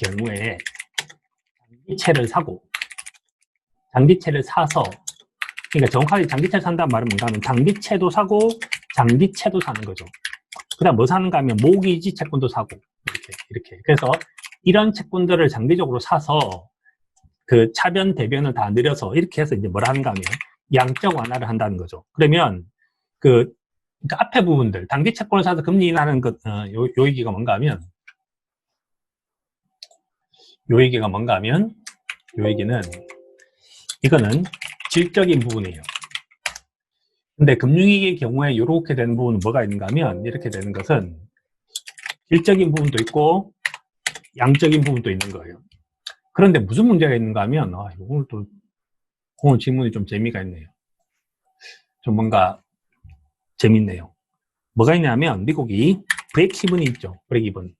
경우에 장기채를 사서 그러니까 정확하게 장기채를 산다는 말은 뭔가 하면 단기채도 사고 장기채도 사는 거죠. 그 다음 뭐 사는가 하면 모기지 채권도 사고 이렇게 그래서 이런 채권들을 장기적으로 사서 그 차변 대변을 다 늘려서 이렇게 해서 이제 뭐라 하는가 하면 양적 완화를 한다는 거죠. 그러면 그 앞에 부분들 단기 채권을 사서 금리 인하는 것 요 얘기가 뭔가 하면 요 얘기는 이거는 질적인 부분이에요. 근데 금융위기의 경우에 이렇게 되는 부분은 뭐가 있는가 하면 이렇게 되는 것은 질적인 부분도 있고 양적인 부분도 있는 거예요. 그런데 무슨 문제가 있는가 하면 오늘 질문이 좀 재미가 있네요. 좀 뭔가 재밌네요. 뭐가 있냐면 미국이 브레이크이븐이 있죠. 브레이크이븐.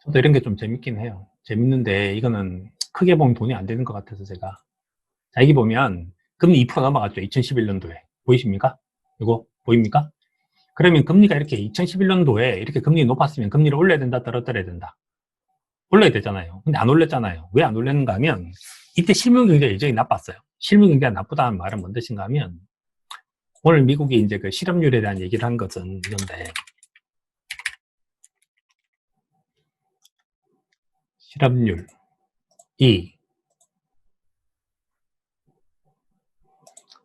저도 이런 게 좀 재밌긴 해요. 재밌는데 이거는 크게 보면 돈이 안 되는 것 같아서 제가 자 여기 보면 금리 2% 넘어갔죠. 2011년도에 보이십니까? 이거 보입니까? 그러면 금리가 이렇게 2011년도에 이렇게 금리 높았으면 금리를 올려야 된다, 떨어뜨려야 된다? 올려야 되잖아요. 근데 안 올렸잖아요. 왜 안 올렸는가 하면 이때 실물 경제가 여전히 나빴어요. 실물 경제가 나쁘다는 말은 뭔 뜻인가 하면 오늘 미국이 이제 그 실업률에 대한 얘기를 한 것은 이건데 실업률이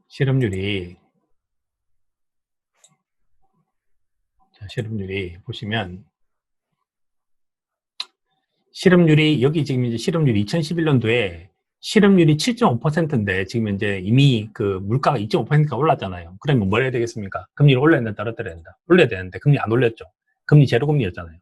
실업률이 보시면 실업률이 여기 지금 이제 실업률이 2011년도에 실업률이 7.5%인데 지금 이제 이미 그 물가가 2.5%가 올랐잖아요. 그러면 뭘 해야 되겠습니까? 금리를 올려야 된다, 떨어뜨려야 된다. 올려야 되는데 금리 안 올렸죠. 금리 제로금리였잖아요.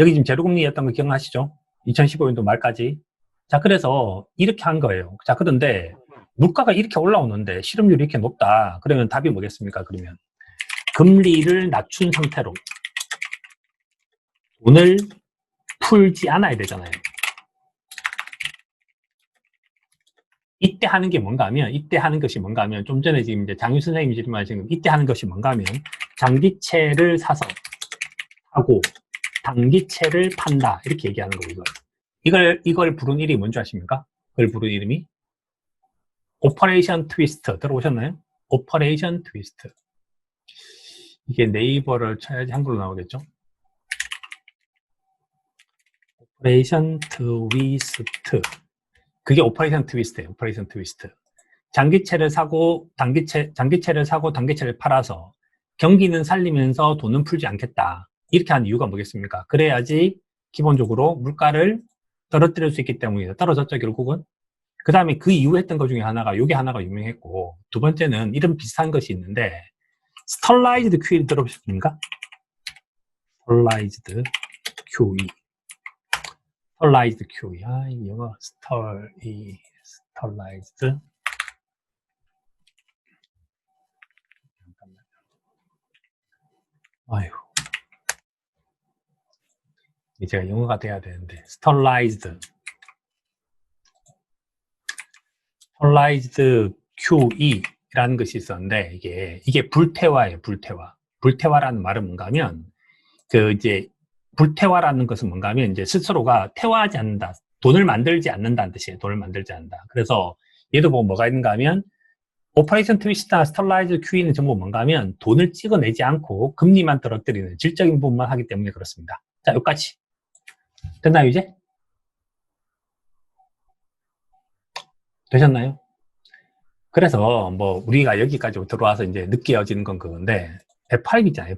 여기 지금 제로금리였던 거 기억나시죠? 2015년도 말까지. 자, 그래서 이렇게 한 거예요. 자, 그런데 물가가 이렇게 올라오는데 실업률이 이렇게 높다. 그러면 답이 뭐겠습니까? 그러면 금리를 낮춘 상태로 돈을 풀지 않아야 되잖아요. 이때 하는 게 뭔가 하면, 이때 하는 것이 뭔가 하면, 좀 전에 지금 이제 장유 선생님이 질문하신 이때 하는 것이 뭔가 하면, 장기채를 사서 하고, 단기채를 판다. 이렇게 얘기하는 거예요, 이걸 부른 이름이 뭔지 아십니까? 그걸 부른 이름이? 오퍼레이션 트위스트. 들어보셨나요? 오퍼레이션 트위스트. 이게 네이버를 쳐야지 한글로 나오겠죠? 오퍼레이션 트위스트. 그게 오퍼레이션 트위스트예요. 오퍼레이션 트위스트. 장기채를 사고 장기채를 사고 단기채를 팔아서 경기는 살리면서 돈은 풀지 않겠다. 이렇게 한 이유가 뭐겠습니까? 그래야지 기본적으로 물가를 떨어뜨릴 수 있기 때문이다. 떨어졌죠, 결국은. 그 다음에 그 이후 했던 것 중에 하나가 요게 하나가 유명했고, 두 번째는 이런 비슷한 것이 있는데 스털라이즈드 QE 들어보셨습니까? 스털라이즈드 QE. 스털라이즈드 QE. 아, 이 영어 스털라이즈드. 잠깐만요. 아유. 제가 영어가 돼야 되는데. 스털라이즈드 QE라는 것이 있었는데, 이게 불태화예요, 불태화. 불태화라는 말은 뭔가 하면, 불태화라는 것은 뭔가 하면, 이제 스스로가 태화하지 않는다. 돈을 만들지 않는다는 뜻이에요. 돈을 만들지 않는다. 그래서 얘도 보면 뭐가 있는가 하면, 오퍼레이션 트위스트나 스털라이즈 QE는 전부 뭔가 하면, 돈을 찍어내지 않고 금리만 떨어뜨리는 질적인 부분만 하기 때문에 그렇습니다. 자, 여기까지. 됐나요, 이제? 되셨나요? 그래서 뭐 우리가 여기까지 들어와서 이제 느껴지는 건 그건데 FRB잖아요.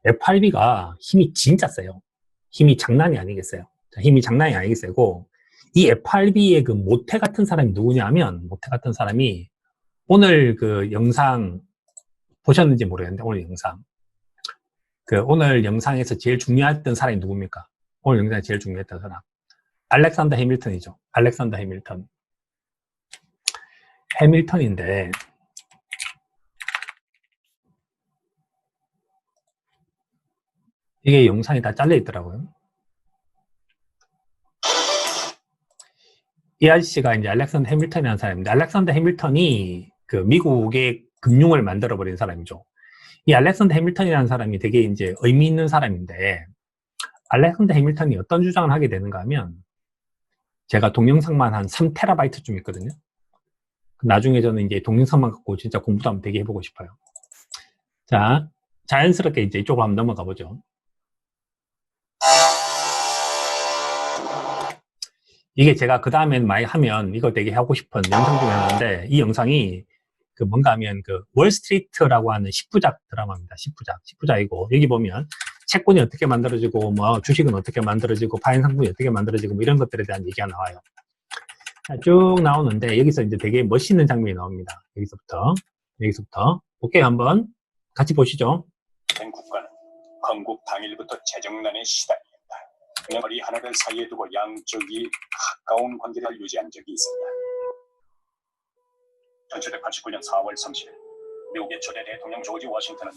FRB가 힘이 진짜 세요. 힘이 장난이 아니겠어요. 힘이 장난이 아니게 세고 이 FRB의 그 모태 같은 사람이 누구냐면 모태 같은 사람이 오늘 그 영상 보셨는지 모르겠는데 오늘 영상에서 제일 중요했던 사람이 누굽니까? 오늘 영상에 제일 중요했던 사람 알렉산더 해밀턴이죠. 알렉산더 해밀턴인데 이게 영상이 다 잘려 있더라고요. 이 아저씨가 이제 알렉산더 해밀턴이라는 사람인데 알렉산더 해밀턴이 그 미국의 금융을 만들어버린 사람이죠. 이 알렉산더 해밀턴이라는 사람이 되게 이제 의미 있는 사람인데 알렉산더 해밀턴이 어떤 주장을 하게 되는가 하면 제가 동영상만 한 3TB쯤 있거든요. 나중에 저는 이제 동영상만 갖고 진짜 공부도 한번 되게 해보고 싶어요. 자, 자연스럽게 이제 이쪽으로 한번 넘어가 보죠. 이게 제가 그 다음엔 많이 하면 이거 되게 하고 싶은 영상 중에 하나인데 이 영상이 그 뭔가 하면 그 월스트리트라고 하는 10부작 드라마입니다. 10부작이고 여기 보면 채권이 어떻게 만들어지고 뭐 주식은 어떻게 만들어지고 파생 상품이 어떻게 만들어지고 뭐 이런 것들에 대한 얘기가 나와요. 자, 쭉 나오는데 여기서 이제 되게 멋있는 장면이 나옵니다. 여기서부터 볼게요. 한번 같이 보시죠. 국가는 건국 당일부터 재정난에 시달린다. 머리 하나를 사이에 두고 양쪽이 가까운 관계를 유지한 적이 있습니다. 1789년 4월 30일 미국의 초대 대통령 조지 워싱턴은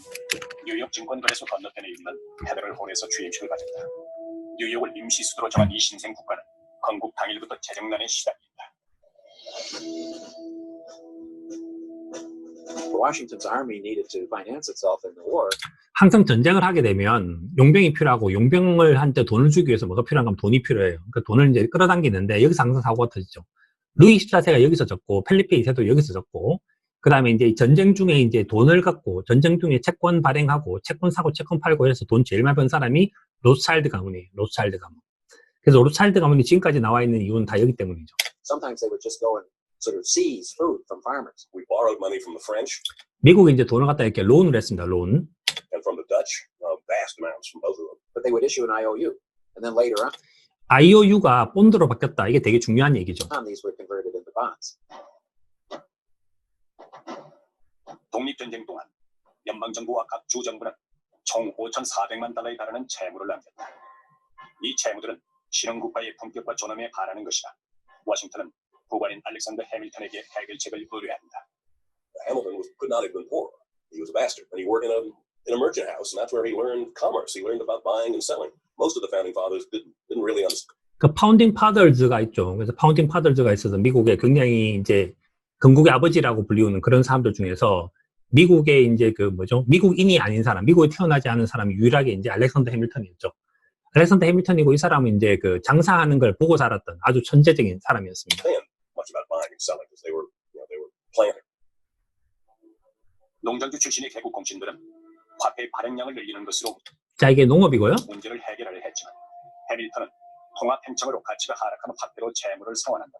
뉴욕 증권거래소 건너편에 있는 페더럴홀에서 취임식을 가졌다. 뉴욕을 임시 수도로 정한 이 신생 국가는 건국 당일부터 재정난에 시달린다. Washington's army needed to finance itself in the war. 항상 전쟁을 하게 되면 용병이 필요하고 용병을 한테 돈을 주기 위해서 뭐가 필요한가 하면 돈이 필요해요. 그 돈을 이제 끌어당기는데 여기서 항상 사고가 터지죠. 루이 14세가 여기서 졌고 펠리페 2세도 여기서 졌고 그 다음에 이제 전쟁 중에 이제 돈을 갖고 전쟁 중에 채권 발행하고 채권 사고 채권 팔고 해서 돈 제일 많이 번 사람이 로스차일드 가문이에요. 로스차일드 가문. 그래서 로스차일드 가문이 지금까지 나와 있는 이유는 다 여기 때문이죠. Sometimes they would just go and sort of seize food from farmers. We borrowed money from the French 미국이 이제 돈을 갖다 이렇게 론을 했습니다. 론. and from the Dutch, vast amounts from both of them. But they would issue an IOU. And then later IOU가 본드로 바뀌었다. 이게 되게 중요한 얘기죠. on, these were converted into bonds. 독립전쟁 동안 연방정부와 각 주정부는 총 5,400만 달러에 달하는 채무를 남겼다. 이 채무들은 신흥국가의 품격과 존엄에 반하는 것이다. 워싱턴은 후관인 알렉산더 해밀턴에게 해결책을 의뢰한다. Hamilton could not have been poor. He was a bastard, and he worked in a merchant house, and that's where he learned commerce. He learned about buying and selling. Most of the founding fathers didn't really understand. 그 파운딩 파더즈가 있죠. 그래서 파운딩 파더즈가 있어서 미국의 굉장히 이제 건국의 아버지라고 불리우는 그런 사람들 중에서 미국의 이제 그 뭐죠? 미국인이 아닌 사람, 미국에 태어나지 않은 사람이 유일하게 이제 알렉산더 해밀턴이었죠. 알렉산더 해밀턴이고 이 사람은 이제 그 장사하는 걸 보고 살았던 아주 천재적인 사람이었습니다. Much about buying and selling because they were planning. 농장주 출신의 개국 공신들은 화폐 발행량을 늘리는 것으로 자, 이게 농업이고요. 문제를 해결하려 했지만 해밀턴은 통합 행정으로 가치가 하락한 화폐로 채무를 상환한다.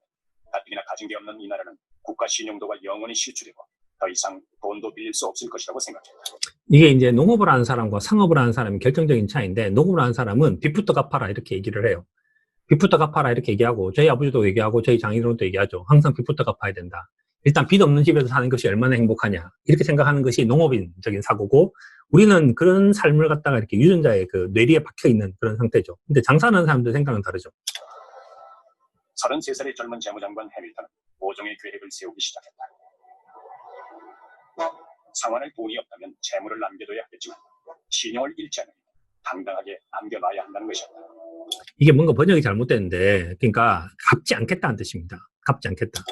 가뜩이나 가진 게 없는 이 나라는 국가 신용도가 영원히 실추되고 더 이상 돈도 빌릴 수 없을 것이라고 생각했다. 이게 이제 농업을 하는 사람과 상업을 하는 사람이 결정적인 차이인데 농업을 하는 사람은 빚부터 갚아라 이렇게 얘기를 해요. 빚부터 갚아라 이렇게 얘기하고 저희 아버지도 얘기하고 저희 장인어른도 얘기하죠. 항상 빚부터 갚아야 된다. 일단 빚 없는 집에서 사는 것이 얼마나 행복하냐 이렇게 생각하는 것이 농업인적인 사고고 우리는 그런 삶을 갖다가 이렇게 유전자의 그 뇌리에 박혀있는 그런 상태죠. 근데 장사하는 사람들 생각은 다르죠. 33살의 젊은 재무장관 해밀턴은 5종의 계획을 세우기 시작했다. 상환할 돈이 없다면 채무를 남겨둬야 하겠지만 신용을 잃지 않으면 당당하게 남겨놔야 한다는 것이었다. 이게 뭔가 번역이 잘못됐는데 그러니까 갚지 않겠다는 뜻입니다. 갚지 않겠다.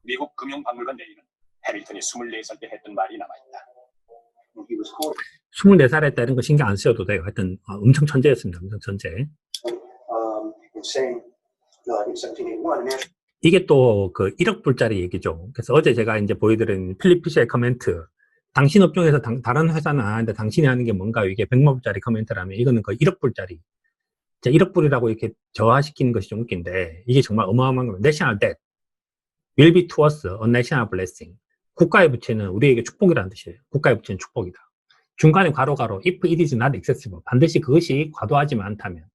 미국 금융박물관 내에는 해밀턴이 24살 때 했던 말이 남아있다. 24살에 했다 이런 거 신경 안 쓰셔도 돼요. 하여튼 엄청 천재였습니다. 엄청 천재. 이게 또 그 1억 불짜리 얘기죠. 그래서 어제 제가 이제 보여드린 필립 피셔의 커멘트. 당신 업종에서 다른 회사는 안 하는데 당신이 하는 게 뭔가 이게 100만 불짜리 커멘트라면 이거는 거의 1억 불짜리. 자, 1억 불이라고 이렇게 저하시키는 것이 좀 웃긴데 이게 정말 어마어마한 겁니다. National debt will be to us a national blessing. 국가의 부채는 우리에게 축복이라는 뜻이에요. 국가의 부채는 축복이다. 중간에 괄호가로 if it is not excessive. 반드시 그것이 과도하지만 않다면.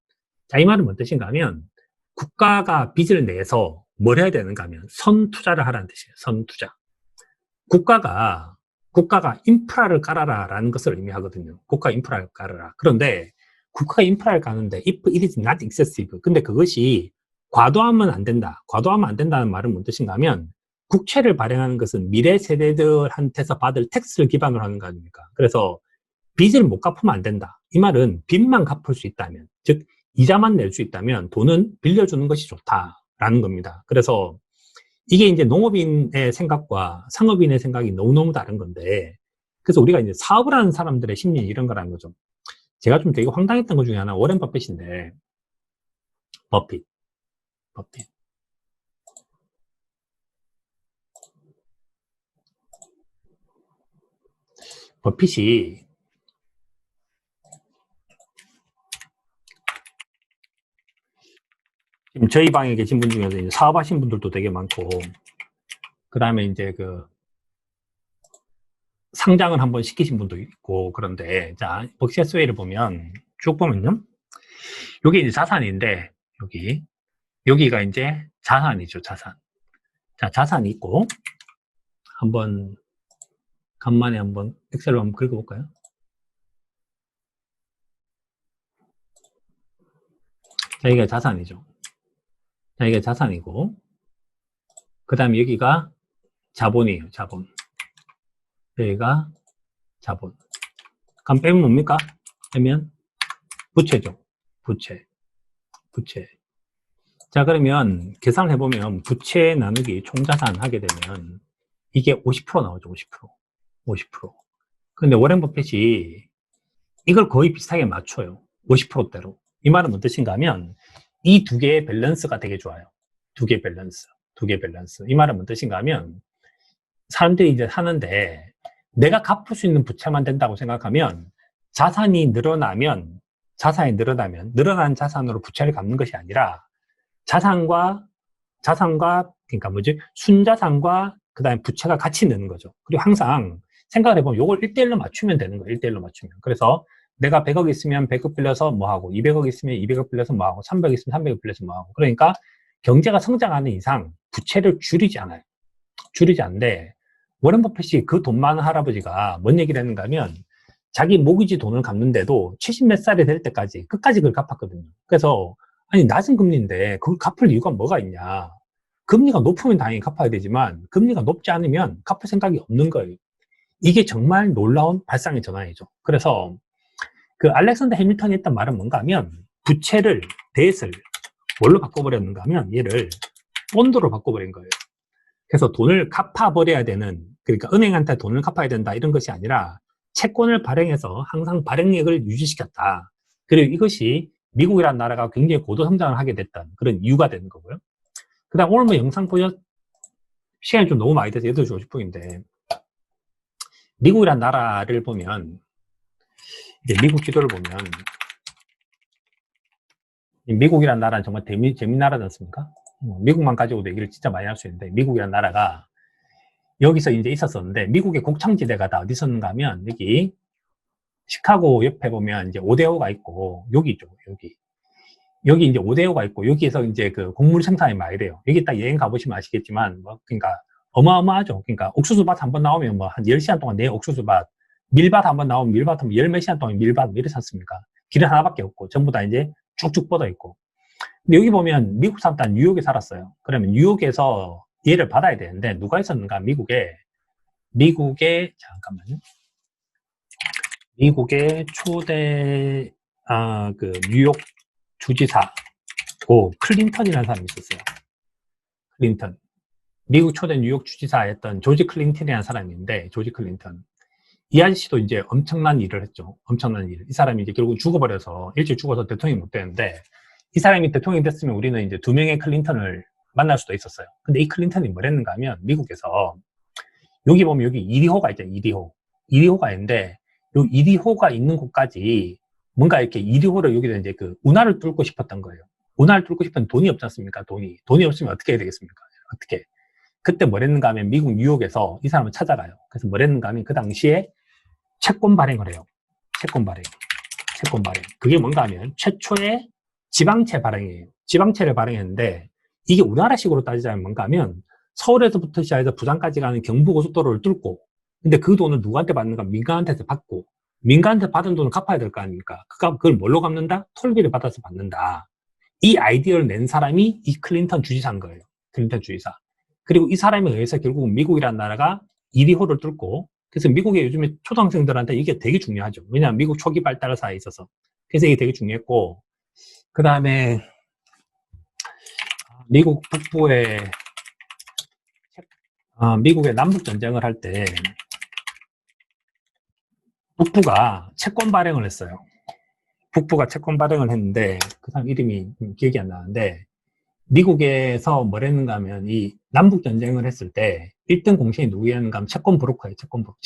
자, 이 말은 뭔 뜻인가 하면 국가가 빚을 내서 뭘 해야 되는가 하면 선투자를 하라는 뜻이에요. 선투자. 국가가 인프라를 깔아라 라는 것을 의미하거든요. 국가 인프라를 깔아라. 그런데 국가가 인프라를 까는데 if it is not excessive. 근데 그것이 과도하면 안 된다. 과도하면 안 된다는 말은 뭔 뜻인가 하면 국채를 발행하는 것은 미래 세대들한테서 받을 텍스를 기반으로 하는 거 아닙니까? 그래서 빚을 못 갚으면 안 된다. 이 말은 빚만 갚을 수 있다면, 즉 이자만 낼 수 있다면 돈은 빌려주는 것이 좋다라는 겁니다. 그래서 이게 이제 농업인의 생각과 상업인의 생각이 너무너무 다른 건데, 그래서 우리가 이제 사업을 하는 사람들의 심리 이런 거라는 거죠. 제가 좀 되게 황당했던 것 중에 하나 워렌 버핏인데, 버핏. 버핏이 지금 저희 방에 계신 분 중에서 이제 사업하신 분들도 되게 많고, 그 다음에 이제 그 상장을 한번 시키신 분도 있고, 그런데, 자, 버킷스웨이를 보면, 쭉 보면요. 여기 이제 자산인데, 여기가 이제 자산이죠, 자산. 자, 자산이 있고, 간만에 한번 엑셀로 한번 긁어볼까요? 자, 이게 자산이죠. 자, 이게 자산이고, 그 다음에 여기가 자본이에요, 자본. 여기가 자본. 그럼 빼면 뭡니까? 빼면 부채죠. 부채. 자, 그러면 계산을 해보면 부채 나누기 총자산 하게 되면 이게 50% 나오죠, 50%. 50%. 근데 워렌 버핏이 이걸 거의 비슷하게 맞춰요. 50%대로. 이 말은 뭔 뜻인가 하면 이 두 개의 밸런스가 되게 좋아요. 두 개의 밸런스. 두 개의 밸런스. 이 말은 뭔 뜻인가 하면 사람들이 이제 사는데 내가 갚을 수 있는 부채만 된다고 생각하면 자산이 늘어나면 늘어난 자산으로 부채를 갚는 것이 아니라 자산과 그러니까 뭐지? 순자산과 그다음에 부채가 같이 느는 거죠. 그리고 항상 생각을 해보면 이걸 1대1로 맞추면 되는 거예요. 1대1로 맞추면. 그래서 내가 100억 있으면 100억 빌려서 뭐 하고 200억 있으면 200억 빌려서 뭐 하고 300억 있으면 300억 빌려서 뭐 하고 그러니까 경제가 성장하는 이상 부채를 줄이지 않아요. 줄이지 않는데 워렌 버핏이 그 돈 많은 할아버지가 뭔 얘기를 했는가 하면 자기 모기지 돈을 갚는데도 70 몇 살이 될 때까지 끝까지 그걸 갚았거든요. 그래서 아니 낮은 금리인데 그걸 갚을 이유가 뭐가 있냐. 금리가 높으면 당연히 갚아야 되지만 금리가 높지 않으면 갚을 생각이 없는 거예요. 이게 정말 놀라운 발상의 전환이죠. 그래서 그 알렉산더 해밀턴이 했던 말은 뭔가 하면 부채를 뎃을 뭘로 바꿔버렸는가 하면 얘를 본드로 바꿔버린 거예요. 그래서 돈을 갚아버려야 되는, 그러니까 은행한테 돈을 갚아야 된다 이런 것이 아니라 채권을 발행해서 항상 발행액을 유지시켰다. 그리고 이것이 미국이라는 나라가 굉장히 고도 성장을 하게 됐던 그런 이유가 되는 거고요. 그 다음 오늘 뭐 영상 시간이 좀 너무 많이 돼서 8시 50분인데 미국이라는 나라를 보면 이제 미국 지도를 보면 미국이라는 나라는 정말 재미있는 나라지 않습니까? 미국만 가지고도 얘기를 진짜 많이 할 수 있는데 미국이라는 나라가 여기서 이제 있었었는데 미국의 곡창지대가 다 어디 있었는가 하면 여기 시카고 옆에 보면 이제 오데오가 있고 여기죠. 여기 이제 오데오가 있고 여기에서 이제 그 곡물 생산이 많이 돼요. 여기 딱 여행 가보시면 아시겠지만 뭐 그러니까 어마어마하죠. 그러니까 옥수수밭 한번 나오면 뭐 한 10시간 동안 내 옥수수밭, 밀밭 한번 나오면 밀밭 한번 10몇 시간 동안 밀밭 뭐 이렇지 않습니까? 길은 하나밖에 없고 전부 다 이제 쭉쭉 뻗어 있고. 근데 여기 보면 미국 사람 다 뉴욕에 살았어요. 그러면 뉴욕에서 얘를 받아야 되는데 누가 있었는가? 잠깐만요. 미국의 초대 그 뉴욕 주지사고 클린턴이라는 사람이 있었어요. 클린턴. 미국 초대 뉴욕 주지사였던 조지 클린턴이라는 사람인데 조지 클린턴. 이 아저씨도 이제 엄청난 일을 했죠. 엄청난 일. 이 사람이 이제 결국 죽어버려서 일찍 죽어서 대통령이 못 되는데 이 사람이 대통령이 됐으면 우리는 이제 2명의 클린턴을 만날 수도 있었어요. 근데 이 클린턴이 뭘 했는가 하면 미국에서 여기 보면 여기 이리호가 있잖아요. 이리호가 있는데 요 이리호가 있는 곳까지 뭔가 이렇게 이리호를 여기다 이제 그 운하를 뚫고 싶었던 거예요. 운하를 뚫고 싶은 돈이 없지 않습니까? 돈이 없으면 어떻게 해야 되겠습니까? 어떻게? 그때 뭘 했는가 하면 미국 뉴욕에서 이 사람을 찾아가요. 그래서 뭘 했는가 하면 그 당시에 채권 발행을 해요. 채권 발행. 그게 뭔가 하면 최초의 지방채 발행이에요. 지방채를 발행했는데 이게 우리나라식으로 따지자면 뭔가 하면 서울에서부터 시작해서 부산까지 가는 경부고속도로를 뚫고 근데 그 돈을 누구한테 받는가? 민간한테서 받고 민간한테 받은 돈을 갚아야 될 거 아닙니까? 그걸 뭘로 갚는다? 톨비를 받아서 받는다. 이 아이디어를 낸 사람이 이 클린턴 주지사인 거예요. 클린턴 주지사. 그리고 이 사람에 의해서 결국 미국이라는 나라가 이리호를 뚫고 그래서 미국의 요즘에 초등학생들한테 이게 되게 중요하죠. 왜냐하면 미국 초기 발달 사이에 있어서. 그래서 이게 되게 중요했고 그 다음에 미국 북부에 미국의 남북전쟁을 할 때 북부가 채권 발행을 했어요. 북부가 채권 발행을 했는데 그 사람 이름이 기억이 안 나는데 미국에서 뭘 했는가 하면 이 남북전쟁을 했을 때 1등 공신이 누구였는가 하면 채권 브로커예요. 채권 브로커.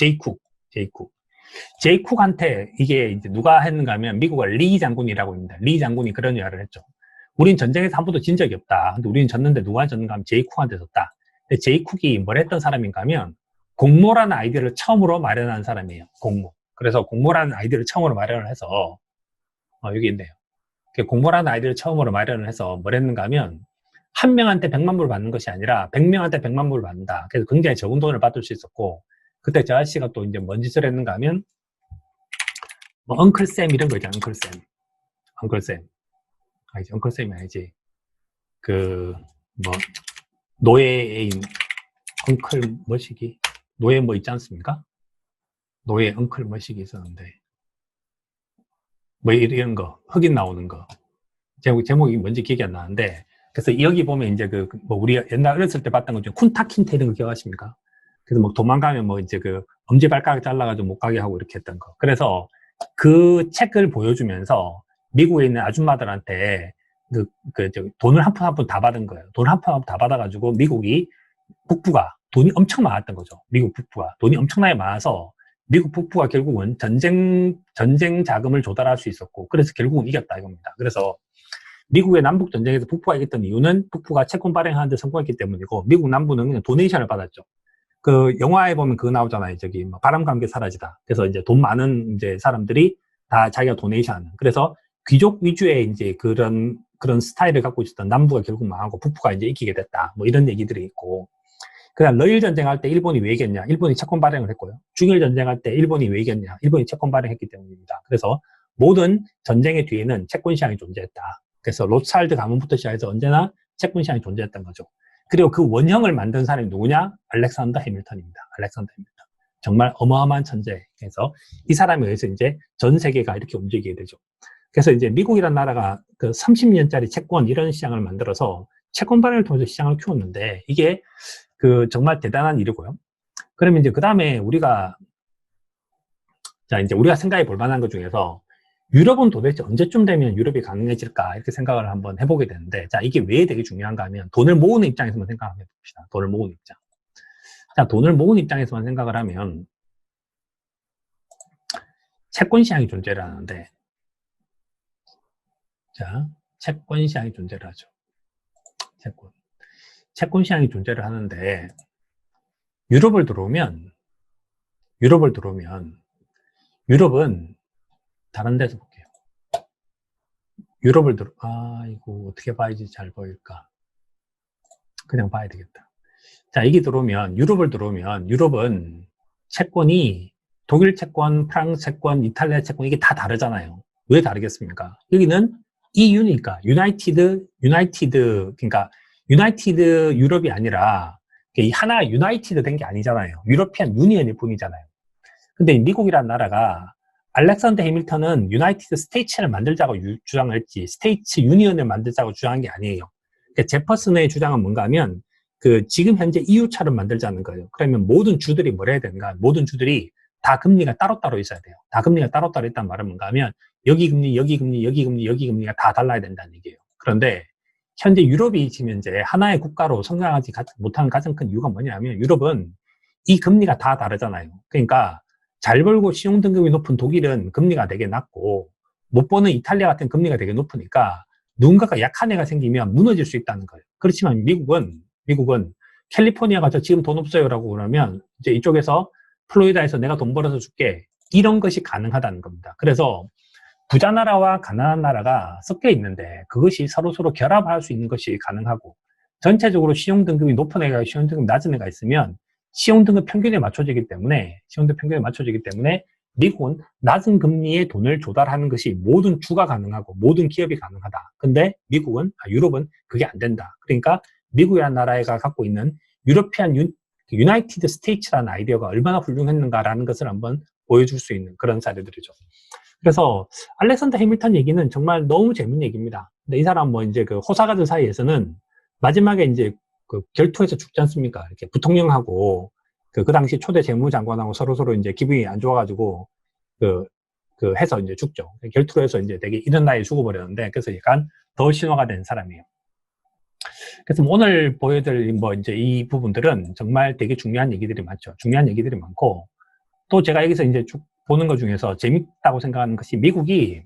제이쿡한테 이게 이제 누가 했는가 하면 미국의 리 장군이라고 합니다. 리 장군이 그런 이야기를 했죠. 우린 전쟁에서 한 번도 진 적이 없다. 근데 우리는 졌는데 누가 졌는가 하면 제이쿡한테 졌다. 근데 제이쿡이 뭘 했던 사람인가 하면 공모라는 아이디어를 처음으로 마련한 사람이에요. 공모. 그래서 공모라는 아이디어를 처음으로 마련을 해서 여기 있네요. 공모라는 아이디어를 처음으로 마련을 해서 뭘 했는가 하면 한 명한테 100만 불 받는 것이 아니라 100명한테 100만 불 받는다. 그래서 굉장히 적은 돈을 받을 수 있었고 그때 저 아저씨가 또 이제 뭔 짓을 했는가 하면 뭐 엉클쌤 이런 거 있잖아. 엉클쌤 아니지. 엉클쌤이 아니지. 그 뭐 노예인 엉클 머시기 노예 뭐 있지 않습니까? 노예 엉클 머시기 있었는데 뭐 이런 거 흑인 나오는 거 제목이 뭔지 기억이 안 나는데 그래서 여기 보면 이제 뭐 우리 옛날 어렸을 때 봤던 거 중에 쿤타킨테 이런 거 기억하십니까? 그래서 뭐 도망가면 뭐 이제 엄지발가락 잘라가지고 못 가게 하고 이렇게 했던 거. 그래서 그 책을 보여주면서 미국에 있는 아줌마들한테 돈을 한 푼 한 푼 다 받은 거예요. 돈을 한 푼 한 푼 다 받아가지고 미국이 북부가 돈이 엄청 많았던 거죠. 미국 북부가 돈이 엄청나게 많아서 미국 북부가 결국은 전쟁 자금을 조달할 수 있었고, 그래서 결국은 이겼다 이겁니다. 그래서 미국의 남북 전쟁에서 북부가 이겼던 이유는 북부가 채권 발행하는데 성공했기 때문이고, 미국 남부는 그냥 도네이션을 받았죠. 그 영화에 보면 그거 나오잖아요. 저기 뭐 바람과 함께 사라지다. 그래서 이제 돈 많은 이제 사람들이 다 자기가 도네이션하는. 그래서 귀족 위주의 이제 그런 스타일을 갖고 있었던 남부가 결국 망하고 북부가 이제 이기게 됐다. 뭐 이런 얘기들이 있고. 그다음 러일 전쟁할 때 일본이 왜 이겼냐? 일본이 채권 발행을 했고요. 중일 전쟁할 때 일본이 왜 이겼냐? 일본이 채권 발행했기 때문입니다. 그래서 모든 전쟁의 뒤에는 채권 시장이 존재했다. 그래서 로츠차일드 가문부터 시작해서 언제나 채권 시장이 존재했던 거죠. 그리고 그 원형을 만든 사람이 누구냐? 알렉산더 해밀턴입니다. 알렉산더 해밀턴. 정말 어마어마한 천재. 그래서 이 사람에 의해서 이제 전 세계가 이렇게 움직이게 되죠. 그래서 이제 미국이라는 나라가 그 30년짜리 채권 이런 시장을 만들어서 채권 발행을 통해서 시장을 키웠는데, 이게 정말 대단한 일이고요. 그러면 이제 그 다음에 우리가 생각해 볼 만한 것 중에서 유럽은 도대체 언제쯤 되면 유럽이 강해질까 이렇게 생각을 한번 해보게 되는데, 자, 이게 왜 되게 중요한가 하면 돈을 모으는 입장에서만 생각해 봅시다. 돈을 모으는 입장. 자, 돈을 모으는 입장에서만 생각을 하면 채권 시장이 존재를 하는데, 자, 채권 시장이 존재를 하죠. 채권 시장이 존재를 하는데, 유럽을 들어오면 유럽은 다른 데서 볼게요. 이거 어떻게 봐야지 잘 보일까? 그냥 봐야 되겠다. 자, 이게 유럽을 들어오면, 유럽은 채권이 독일 채권, 프랑스 채권, 이탈리아 채권, 이게 다 다르잖아요. 왜 다르겠습니까? 여기는 EU니까, 그러니까, 유나이티드 유럽이 아니라, 하나 유나이티드 된 게 아니잖아요. 유러피안 유니언일 뿐이잖아요. 근데 미국이라는 나라가, 알렉산더 해밀턴은 유나이티드 스테이츠를 만들자고 주장을 했지, 스테이츠 유니언을 만들자고 주장한 게 아니에요. 그러니까 제퍼슨의 주장은 뭔가 하면, 지금 현재 EU처럼 만들자는 거예요. 그러면 모든 주들이 뭘 해야 되는가? 모든 주들이 다 금리가 따로따로 있어야 돼요. 다 금리가 따로따로 있다는 말은 뭔가 하면, 여기 금리, 여기 금리, 여기 금리, 여기 금리가 다 달라야 된다는 얘기예요. 그런데, 현재 유럽이 지금 이제 하나의 국가로 성장하지 못하는 가장 큰 이유가 뭐냐면, 유럽은 이 금리가 다 다르잖아요. 그러니까, 잘 벌고 신용등급이 높은 독일은 금리가 되게 낮고, 못 버는 이탈리아 같은 금리가 되게 높으니까, 누군가가 약한 애가 생기면 무너질 수 있다는 거예요. 그렇지만 미국은 캘리포니아가 저 지금 돈 없어요라고 그러면, 이제 이쪽에서 플로리다에서 내가 돈 벌어서 줄게. 이런 것이 가능하다는 겁니다. 그래서, 부자 나라와 가난한 나라가 섞여 있는데, 그것이 서로 결합할 수 있는 것이 가능하고, 전체적으로 신용등급이 높은 애가 신용등급이 낮은 애가 있으면 신용등급 평균에 맞춰지기 때문에 미국은 낮은 금리의 돈을 조달하는 것이 모든 주가 가능하고 모든 기업이 가능하다. 근데 유럽은 그게 안 된다. 그러니까 미국이라는 나라가 갖고 있는 유나이티드 스테이츠라는 아이디어가 얼마나 훌륭했는가라는 것을 한번 보여줄 수 있는 그런 사례들이죠. 그래서 알렉산더 해밀턴 얘기는 정말 너무 재밌는 얘기입니다. 근데 이 사람 이제 호사가들 사이에서는 마지막에 이제 결투에서 죽지 않습니까? 이렇게 부통령하고 그 당시 초대 재무장관하고 서로 이제 기분이 안 좋아가지고 해서 이제 죽죠. 결투로 해서 이제 되게 이른 나이에 죽어버렸는데, 그래서 약간 더 신화가 된 사람이에요. 그래서 오늘 보여드릴 이제 이 부분들은 정말 되게 중요한 얘기들이 많죠. 중요한 얘기들이 많고, 또 제가 여기서 이제 쭉 보는 것 중에서 재밌다고 생각하는 것이, 미국이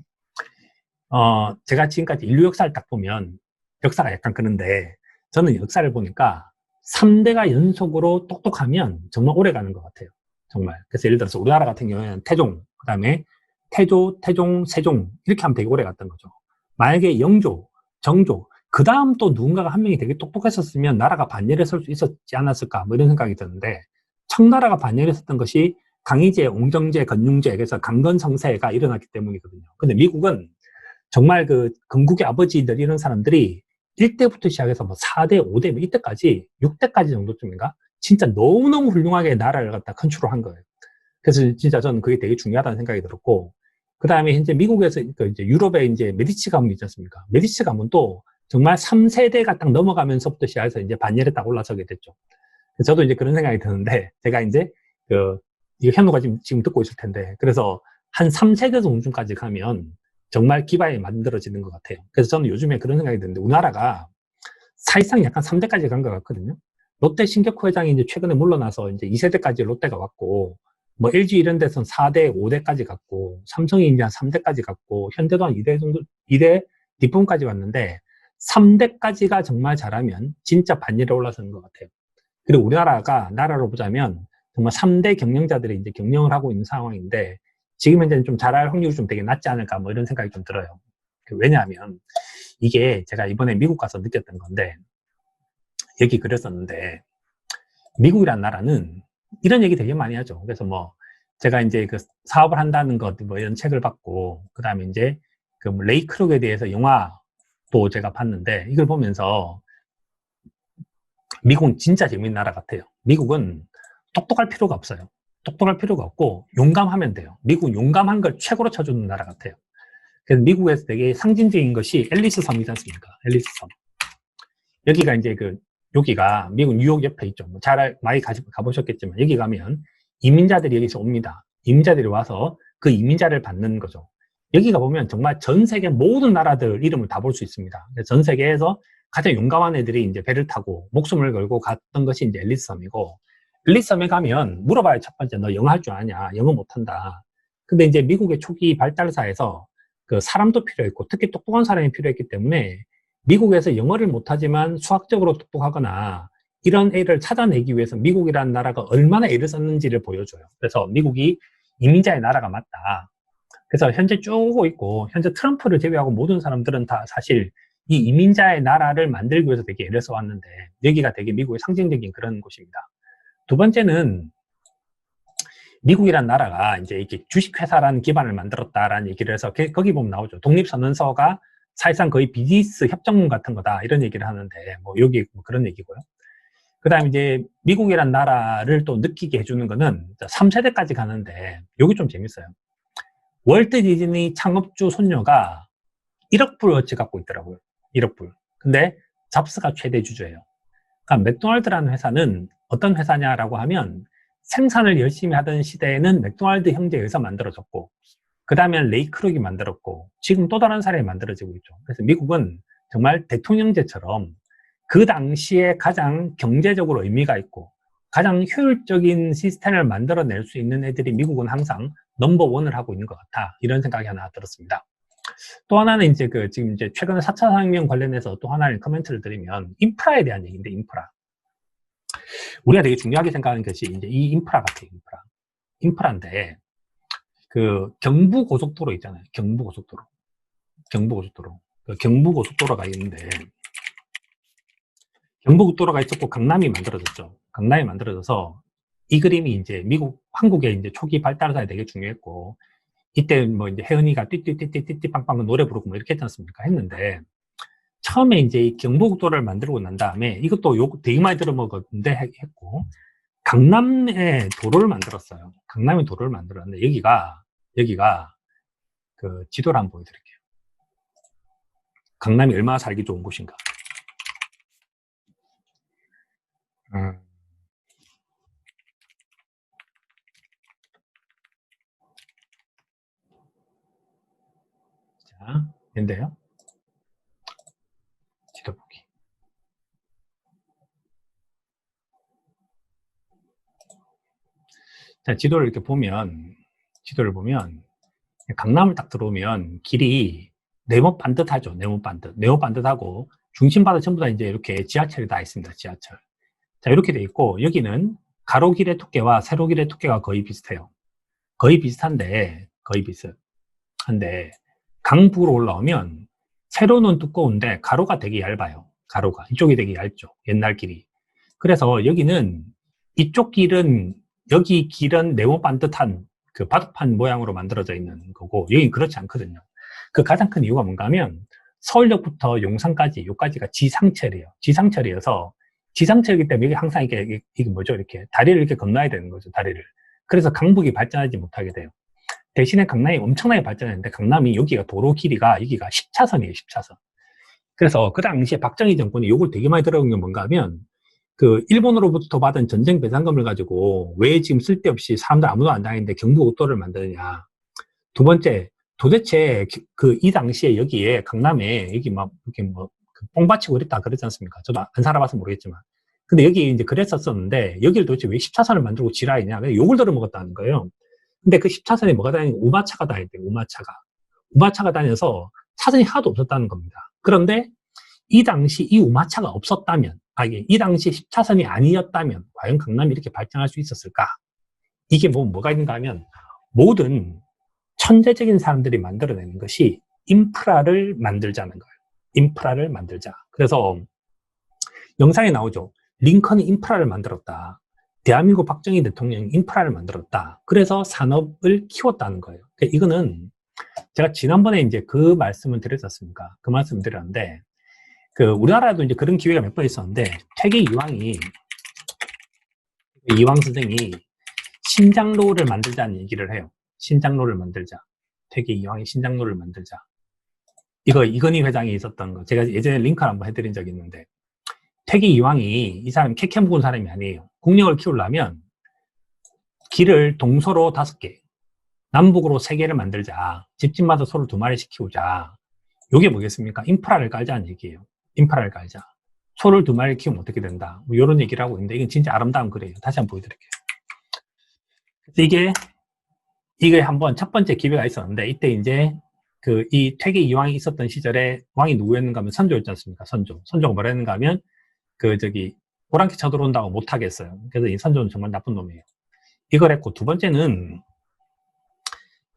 제가 지금까지 인류 역사를 딱 보면 역사가 약간 그런데, 저는 역사를 보니까 3대가 연속으로 똑똑하면 정말 오래 가는 것 같아요. 정말. 그래서 예를 들어서 우리나라 같은 경우에는 태종, 그 다음에 태조, 태종, 세종 이렇게 하면 되게 오래 갔던 거죠. 만약에 영조, 정조, 그 다음 또 누군가가 한 명이 되게 똑똑했었으면 나라가 반열에 설 수 있었지 않았을까, 뭐 이런 생각이 드는데, 청나라가 반열에 섰던 것이 강희제, 옹정제, 건융제, 그래서 강건성세가 일어났기 때문이거든요. 근데 미국은 정말 건국의 아버지들 이런 사람들이 1대부터 시작해서 4대, 5대, 뭐 이때까지, 6대까지 정도쯤인가? 진짜 너무너무 훌륭하게 나라를 갖다 컨트롤한 거예요. 그래서 진짜 저는 그게 되게 중요하다는 생각이 들었고, 그 다음에 현재 미국에서, 이제 유럽에 이제 메디치 가문 있지 않습니까? 메디치 가문도 정말 3세대가 딱 넘어가면서부터 시작해서 이제 반열에 딱 올라서게 됐죠. 저도 이제 그런 생각이 드는데, 제가 이제, 이거 현우가 지금 듣고 있을 텐데, 그래서 한 3세대 정도까지 가면 정말 기반이 만들어지는 것 같아요. 그래서 저는 요즘에 그런 생각이 드는데, 우리나라가 사실상 약간 3대까지 간 것 같거든요. 롯데 신격호 회장이 이제 최근에 물러나서 이제 2세대까지 롯데가 왔고, 뭐 LG 이런 데서는 4대, 5대까지 갔고, 삼성이 이제 한 3대까지 갔고, 현대도 한 2대 정도, 2대 뒷부분까지 왔는데, 3대까지가 정말 잘하면 진짜 반열에 올라서는 것 같아요. 그리고 우리나라가 나라로 보자면 정말 3대 경영자들이 이제 경영을 하고 있는 상황인데, 지금 현재는 좀 잘할 확률이 좀 되게 낮지 않을까, 뭐 이런 생각이 좀 들어요. 왜냐하면 이게 제가 이번에 미국 가서 느꼈던 건데, 여기 그랬었는데, 미국이란 나라는 이런 얘기 되게 많이 하죠. 그래서 뭐 제가 이제 그 사업을 한다는 것, 뭐 이런 책을 받고, 그 다음에 이제 그 레이 크록에 대해서 영화도 제가 봤는데, 이걸 보면서 미국은 진짜 재밌는 나라 같아요. 미국은 똑똑할 필요가 없어요. 똑똑할 필요가 없고 용감하면 돼요. 미국은 용감한 걸 최고로 쳐주는 나라 같아요. 그래서 미국에서 되게 상징적인 것이 앨리스 섬이지 않습니까? 앨리스 섬. 여기가 이제 여기가 미국 뉴욕 옆에 있죠. 뭐 많이 가보셨겠지만 여기 가면 이민자들이 여기서 옵니다. 이민자들이 와서 그 이민자를 받는 거죠. 여기가 보면 정말 전 세계 모든 나라들 이름을 다 볼 수 있습니다. 전 세계에서 가장 용감한 애들이 이제 배를 타고 목숨을 걸고 갔던 것이 이제 앨리스 섬이고, 앨리스 섬에 가면 물어봐요. 첫 번째, 너 영어 할 줄 아냐? 영어 못한다. 근데 이제 미국의 초기 발달사에서 그 사람도 필요했고, 특히 똑똑한 사람이 필요했기 때문에 미국에서 영어를 못하지만 수학적으로 똑똑하거나 이런 애를 찾아내기 위해서 미국이라는 나라가 얼마나 애를 썼는지를 보여줘요. 그래서 미국이 이민자의 나라가 맞다. 그래서 현재 쭉 오고 있고, 현재 트럼프를 제외하고 모든 사람들은 다 사실 이 이민자의 나라를 만들기 위해서 되게 애를 써왔는데, 여기가 되게 미국의 상징적인 그런 곳입니다. 두 번째는 미국이란 나라가 이제 이렇게 주식회사라는 기반을 만들었다라는 얘기를 해서, 거기 보면 나오죠. 독립선언서가 사실상 거의 비즈니스 협정문 같은 거다, 이런 얘기를 하는데, 뭐 여기 뭐 그런 얘기고요. 그 다음에 이제 미국이란 나라를 또 느끼게 해주는 거는 3세대까지 가는데, 여기 좀 재밌어요. 월트 디즈니 창업주 손녀가 1억 불어치 갖고 있더라고요. 1억 불. 근데 잡스가 최대 주주예요. 그러니까 맥도날드라는 회사는 어떤 회사냐라고 하면, 생산을 열심히 하던 시대에는 맥도날드 형제에 의해서 만들어졌고, 그 다음에 레이 크록이 만들었고, 지금 또 다른 사람이 만들어지고 있죠. 그래서 미국은 정말 대통령제처럼 그 당시에 가장 경제적으로 의미가 있고 가장 효율적인 시스템을 만들어낼 수 있는 애들이 미국은 항상 넘버원을 하고 있는 것 같아, 이런 생각이 하나 들었습니다. 또 하나는 이제 지금 이제 최근에 4차 산업혁명 관련해서 또 하나의 코멘트를 드리면, 인프라에 대한 얘기인데, 인프라. 우리가 되게 중요하게 생각하는 것이 이제 이 인프라 같아요, 인프라. 인프라인데, 경부고속도로 있잖아요. 경부고속도로. 경부고속도로가 있는데, 경부고속도로가 있었고, 강남이 만들어졌죠. 강남이 만들어져서, 이 그림이 이제 한국의 이제 초기 발달사에 되게 중요했고, 이때 뭐 이제 혜은이가 띠띠띠띠띠 빵빵 노래 부르고 뭐 이렇게 했지 않습니까? 했는데, 처음에 이제 이 경부고속도로를 만들고 난 다음에, 이것도 되게 많이 들어먹었는데 했고, 강남에 도로를 만들었어요. 강남에 도로를 만들었는데, 여기가 지도를 한번 보여드릴게요. 강남이 얼마나 살기 좋은 곳인가. 자, 인데요. 지도 보기. 자, 지도를 보면, 강남을 딱 들어오면 길이 네모 반듯하죠. 네모 반듯하고, 중심바닥 전부 다 이제 이렇게 지하철이 다 있습니다. 지하철. 자, 이렇게 돼 있고, 여기는 가로길의 두께와 세로길의 두께가 거의 비슷해요. 거의 비슷한데, 강북으로 올라오면, 세로는 두꺼운데, 가로가 되게 얇아요. 가로가. 이쪽이 되게 얇죠. 옛날 길이. 그래서 여기는, 이쪽 길은, 여기 길은 네모 반듯한 바둑판 모양으로 만들어져 있는 거고, 여기는 그렇지 않거든요. 그 가장 큰 이유가 뭔가 하면, 서울역부터 용산까지, 여기까지가 지상철이에요. 지상철이어서, 지상철이기 때문에 이게 항상 이게 뭐죠? 이렇게 다리를 이렇게 건너야 되는 거죠. 다리를. 그래서 강북이 발전하지 못하게 돼요. 대신에 강남이 엄청나게 발전했는데, 강남이 여기가 도로 길이가 여기가 10차선이에요. 10차선. 그래서 그 당시에 박정희 정권이 욕을 되게 많이 들어온 게 뭔가 하면 그 일본으로부터 받은 전쟁 배상금을 가지고 왜 지금 쓸데없이 사람들 아무도 안 다니는데 경부고도를 만드느냐. 두 번째, 도대체 그 이 당시에 여기에 강남에 여기 막 이렇게 뭐 뽕 바치고 그랬다 그랬지 않습니까? 저도 안 살아봐서 모르겠지만. 근데 여기 이제 그랬었었는데 여기를 도대체 왜 10차선을 만들고 지라이냐. 그래서 욕을 들어먹었다는 거예요. 근데 그 10차선에 뭐가 다니는 우마차가 다니대요. 우마차가. 우마차가 다녀서 차선이 하나도 없었다는 겁니다. 그런데 이 당시 이 우마차가 없었다면, 이 당시 10차선이 아니었다면 과연 강남이 이렇게 발전할 수 있었을까? 이게 뭐가 있는가 하면 모든 천재적인 사람들이 만들어내는 것이 인프라를 만들자는 거예요. 인프라를 만들자. 그래서 영상에 나오죠. 링컨이 인프라를 만들었다. 대한민국 박정희 대통령이 인프라를 만들었다. 그래서 산업을 키웠다는 거예요. 이거는 제가 지난번에 이제 그 말씀을 드렸었습니까? 그 말씀을 드렸는데, 우리나라에도 이제 그런 기회가 몇 번 있었는데, 퇴계 이황 선생이 신장로를 만들자는 얘기를 해요. 신장로를 만들자. 퇴계 이황이 신장로를 만들자. 이거 이건희 회장이 있었던 거. 제가 예전에 링크를 한번 해드린 적이 있는데, 퇴계 이황이 이 사람이 캐캐 묵은 사람이 아니에요. 국력을 키우려면 길을 동서로 5개, 남북으로 3개를 만들자. 집집마다 소를 2마리씩 키우자. 이게 뭐겠습니까? 인프라를 깔자는 얘기예요. 인프라를 깔자. 소를 2마리 키우면 어떻게 된다. 뭐 이런 얘기를 하고 있는데 이건 진짜 아름다운 글이에요. 다시 한번 보여드릴게요. 이게 한번 첫 번째 기회가 있었는데 이때 이제 이 퇴계 이황이 있었던 시절에 왕이 누구였는가 하면 선조였지 않습니까? 선조가 뭐라 했는가 하면 오랑캐 쳐들어온다고 못하겠어요. 그래서 이 선조는 정말 나쁜 놈이에요. 이걸 했고, 두 번째는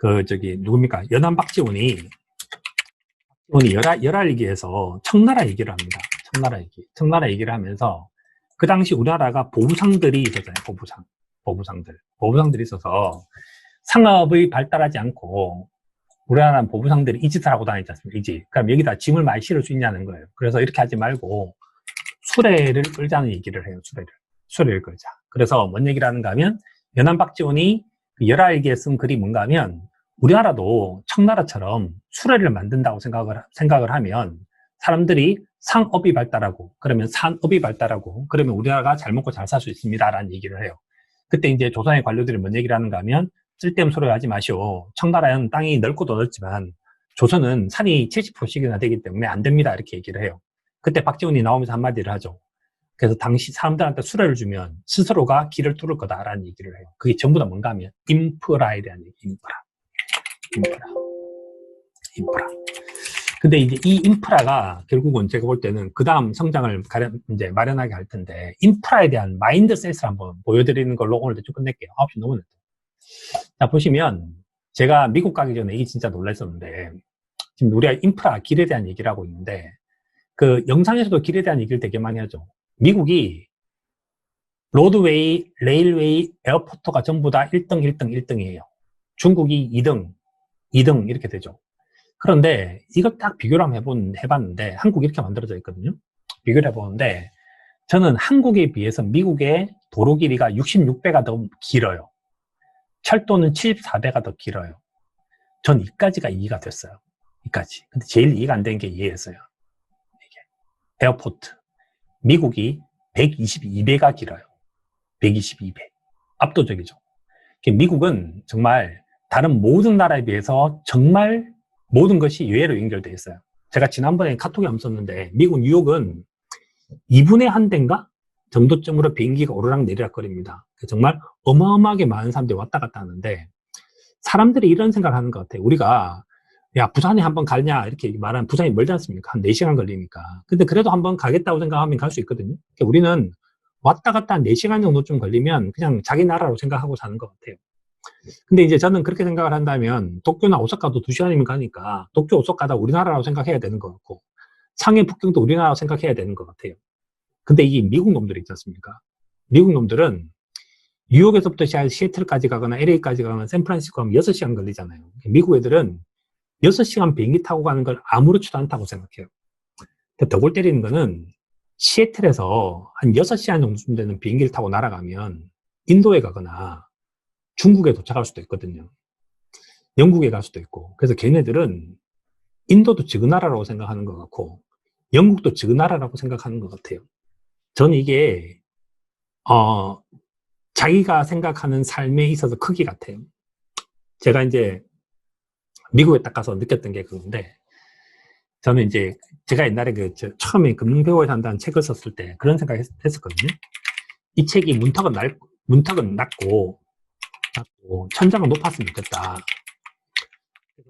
누굽니까? 연안 박지원이 열알기에서 청나라 얘기를 합니다. 청나라 얘기를 하면서 그 당시 우리나라가 보부상들이 있었잖아요. 보부상들이 있어서 상업의 발달하지 않고 우리나라는 보부상들이 이 짓을 하고 다니지 않습니까? 이 짓. 그럼 여기다 짐을 많이 실을 수 있냐는 거예요. 그래서 이렇게 하지 말고 수레를 끌자는 얘기를 해요. 수레를 끌자. 그래서 뭔 얘기를 하는가 하면 연안 박지원이 열알기에 쓴 글이 뭔가 하면 우리나라도 청나라처럼 수레를 만든다고 생각을 하면 사람들이 상업이 발달하고 그러면 산업이 발달하고 그러면 우리나라가 잘 먹고 잘 살 수 있습니다라는 얘기를 해요. 그때 이제 조선의 관료들이 뭔 얘기를 하는가 하면 쓸데없는 소리 하지 마시오. 청나라는 땅이 넓고도 넓지만 조선은 산이 70%씩이나 되기 때문에 안 됩니다. 이렇게 얘기를 해요. 그때 박지원이 나오면서 한마디를 하죠. 그래서 당시 사람들한테 수레를 주면 스스로가 길을 뚫을 거다라는 얘기를 해요. 그게 전부 다 뭔가 하면 인프라에 대한 얘기, 인프라. 근데 이제 이 인프라가 결국은 제가 볼 때는 그 다음 성장을 이제 마련하게 할 텐데, 인프라에 대한 마인드셋을 한번 보여드리는 걸로 오늘 대충 끝낼게요. 9시 너무 늦다. 자, 보시면 제가 미국 가기 전에 이게 진짜 놀랐었는데, 지금 우리가 인프라, 길에 대한 얘기를 하고 있는데, 영상에서도 길에 대한 얘기를 되게 많이 하죠. 미국이 로드웨이, 레일웨이, 에어포트가 전부 다 1등이에요. 중국이 2등 이렇게 되죠. 그런데 이걸 딱 비교를 한번 해봤는데 한국이 이렇게 만들어져 있거든요. 비교를 해보는데 저는 한국에 비해서 미국의 도로 길이가 66배가 더 길어요. 철도는 74배가 더 길어요. 전 이까지가 이해가 됐어요. 이까지. 근데 제일 이해가 안 되는 게 이해했어요. 이게 에어포트. 미국이 122배가 길어요. 122배. 압도적이죠. 미국은 정말 다른 모든 나라에 비해서 정말 모든 것이 유해로 연결되어 있어요. 제가 지난번에 카톡에 한번 썼는데 미국 뉴욕은 2분의 1대인가 정도쯤으로 비행기가 오르락 내리락 거립니다. 정말 어마어마하게 많은 사람들이 왔다 갔다 하는데 사람들이 이런 생각을 하는 것 같아요. 우리가 야 부산에 한번 가냐 이렇게 말하면 부산이 멀지 않습니까? 한 4시간 걸리니까. 근데 그래도 한번 가겠다고 생각하면 갈 수 있거든요. 우리는 왔다 갔다 한 4시간 정도쯤 걸리면 그냥 자기 나라로 생각하고 사는 것 같아요. 근데 이제 저는 그렇게 생각을 한다면 도쿄나 오사카도 2시간이면 가니까 도쿄, 오사카다 우리나라라고 생각해야 되는 것 같고 상해, 북경도 우리나라라고 생각해야 되는 것 같아요. 근데 이게 미국 놈들이 있지 않습니까? 미국 놈들은 뉴욕에서부터 시애틀까지 가거나 LA까지 가거나 샌프란시스코 가면 6시간 걸리잖아요. 미국 애들은 6시간 비행기 타고 가는 걸 아무렇지도 않다고 생각해요. 더 골 때리는 거는 시애틀에서 한 6시간 정도쯤 되는 비행기를 타고 날아가면 인도에 가거나 중국에 도착할 수도 있거든요. 영국에 갈 수도 있고. 그래서 걔네들은 인도도 지구 나라라고 생각하는 것 같고 영국도 저 나라라고 생각하는 것 같아요. 저는 이게 자기가 생각하는 삶에 있어서 크기 같아요. 제가 이제 미국에 딱 가서 느꼈던 게 그건데, 저는 이제 제가 옛날에 처음에 금융배우에 산다는 책을 썼을 때 그런 생각 했었거든요. 이 책이 문턱은 낮고 천장은 높았으면 좋겠다.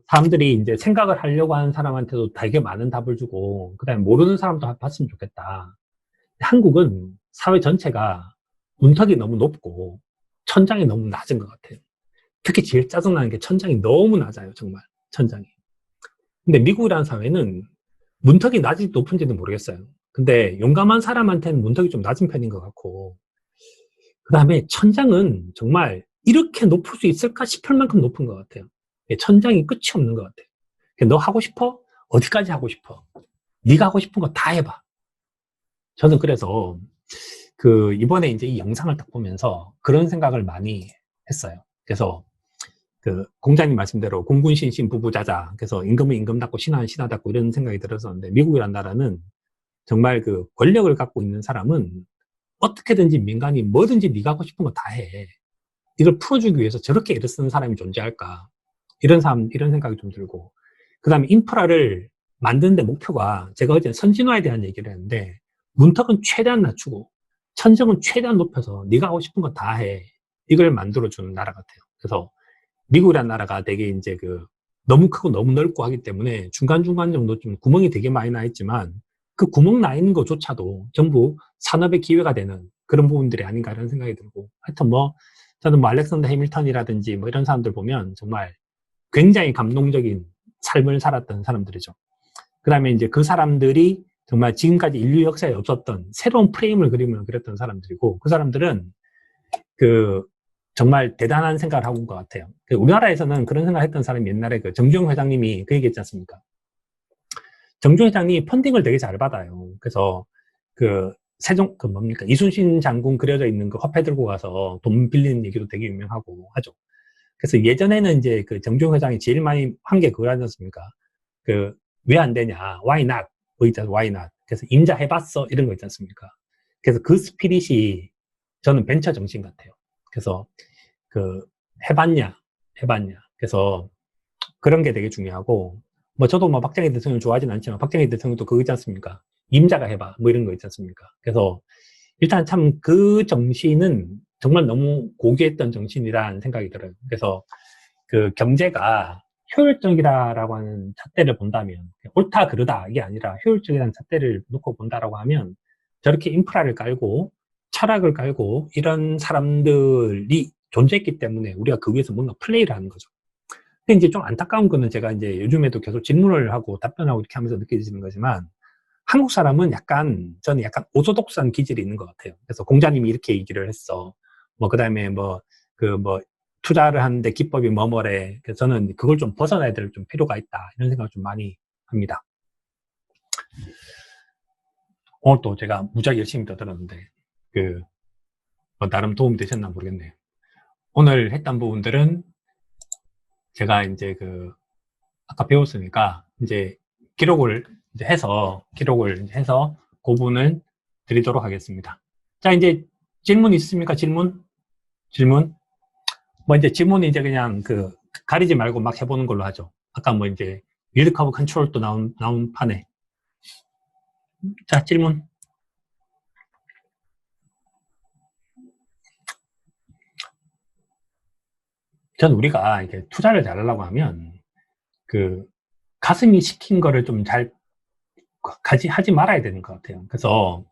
사람들이 이제 생각을 하려고 하는 사람한테도 되게 많은 답을 주고, 그 다음에 모르는 사람도 봤으면 좋겠다. 한국은 사회 전체가 문턱이 너무 높고 천장이 너무 낮은 것 같아요. 특히 제일 짜증나는 게 천장이 너무 낮아요. 정말 천장이. 근데 미국이라는 사회는 문턱이 낮은지 높은지는 모르겠어요. 근데 용감한 사람한테는 문턱이 좀 낮은 편인 것 같고, 그 다음에 천장은 정말 이렇게 높을 수 있을까 싶을 만큼 높은 것 같아요. 천장이 끝이 없는 것 같아요. 너 하고 싶어? 어디까지 하고 싶어? 네가 하고 싶은 거 다 해봐. 저는 그래서 이번에 이제 이 영상을 딱 보면서 그런 생각을 많이 했어요. 그래서 공자님 말씀대로 공군신신 부부자자, 그래서 임금은 임금답고 신하는 신하답고 이런 생각이 들었었는데, 미국이란 나라는 정말 권력을 갖고 있는 사람은 어떻게든지 민간이 뭐든지 네가 하고 싶은 거 다 해. 이걸 풀어주기 위해서 저렇게 애를 쓰는 사람이 존재할까? 이런 생각이 좀 들고, 그 다음에 인프라를 만드는데 목표가, 제가 어제 선진화에 대한 얘기를 했는데, 문턱은 최대한 낮추고 천정은 최대한 높여서 네가 하고 싶은 거 다 해. 이걸 만들어주는 나라 같아요. 그래서 미국이라는 나라가 되게 이제 너무 크고 너무 넓고 하기 때문에 중간중간 정도 좀 구멍이 되게 많이 나 있지만, 그 구멍 나 있는 것조차도 전부 산업의 기회가 되는 그런 부분들이 아닌가 이런 생각이 들고, 하여튼 저는 알렉산더 해밀턴이라든지 이런 사람들 보면 정말 굉장히 감동적인 삶을 살았던 사람들이죠. 그 다음에 이제 그 사람들이 정말 지금까지 인류 역사에 없었던 새로운 프레임을 그렸던 사람들이고, 그 사람들은 정말 대단한 생각을 하고 온 것 같아요. 우리나라에서는 그런 생각을 했던 사람이 옛날에 정주영 회장님이 그 얘기 했지 않습니까? 정주영 회장이 펀딩을 되게 잘 받아요. 그래서 이순신 장군 그려져 있는 화폐 들고 가서 돈 빌리는 얘기도 되게 유명하고 하죠. 그래서 예전에는 이제 정주영 회장이 제일 많이 한 게 그거 하지 않습니까? 왜 안 되냐? Why not? Why not? 그래서 임자 해봤어? 이런 거 있지 않습니까? 그래서 그 스피릿이 저는 벤처 정신 같아요. 그래서 해봤냐? 그래서 그런 게 되게 중요하고, 저도 박정희 대통령 좋아하진 않지만 박정희 대통령도 그거 있지 않습니까? 임자가 해봐. 이런 거 있지 않습니까? 그래서 일단 참 그 정신은 정말 너무 고귀했던 정신이라는 생각이 들어요. 그래서 경제가 효율적이다라고 하는 잣대를 본다면, 옳다 그르다 이게 아니라 효율적이라는 잣대를 놓고 본다라고 하면, 저렇게 인프라를 깔고 철학을 깔고 이런 사람들이 존재했기 때문에 우리가 그 위에서 뭔가 플레이를 하는 거죠. 근데 이제 좀 안타까운 거는, 제가 이제 요즘에도 계속 질문을 하고 답변하고 이렇게 하면서 느껴지는 거지만, 한국 사람은 저는 약간 오소독스한 기질이 있는 것 같아요. 그래서 공자님이 이렇게 얘기를 했어. 그 다음에 투자를 하는데 기법이 뭐뭐래. 그래서 저는 그걸 좀 벗어나야 될 좀 필요가 있다. 이런 생각을 좀 많이 합니다. 오늘 또 제가 무지하게 열심히 떠들었는데, 나름 도움이 되셨나 모르겠네요. 오늘 했던 부분들은 제가 이제 아까 배웠으니까 이제 기록을 해서 그 부분을 드리도록 하겠습니다. 자, 이제 질문 있습니까? 질문? 이제 질문이 이제 그냥 가리지 말고 막 해보는 걸로 하죠. 아까 이제 빌드 커브 컨트롤도 나온 판에. 자, 질문. 전 우리가 이렇게 투자를 잘하려고 하면 가슴이 시킨 거를 좀 잘 하지 말아야 되는 것 같아요. 그래서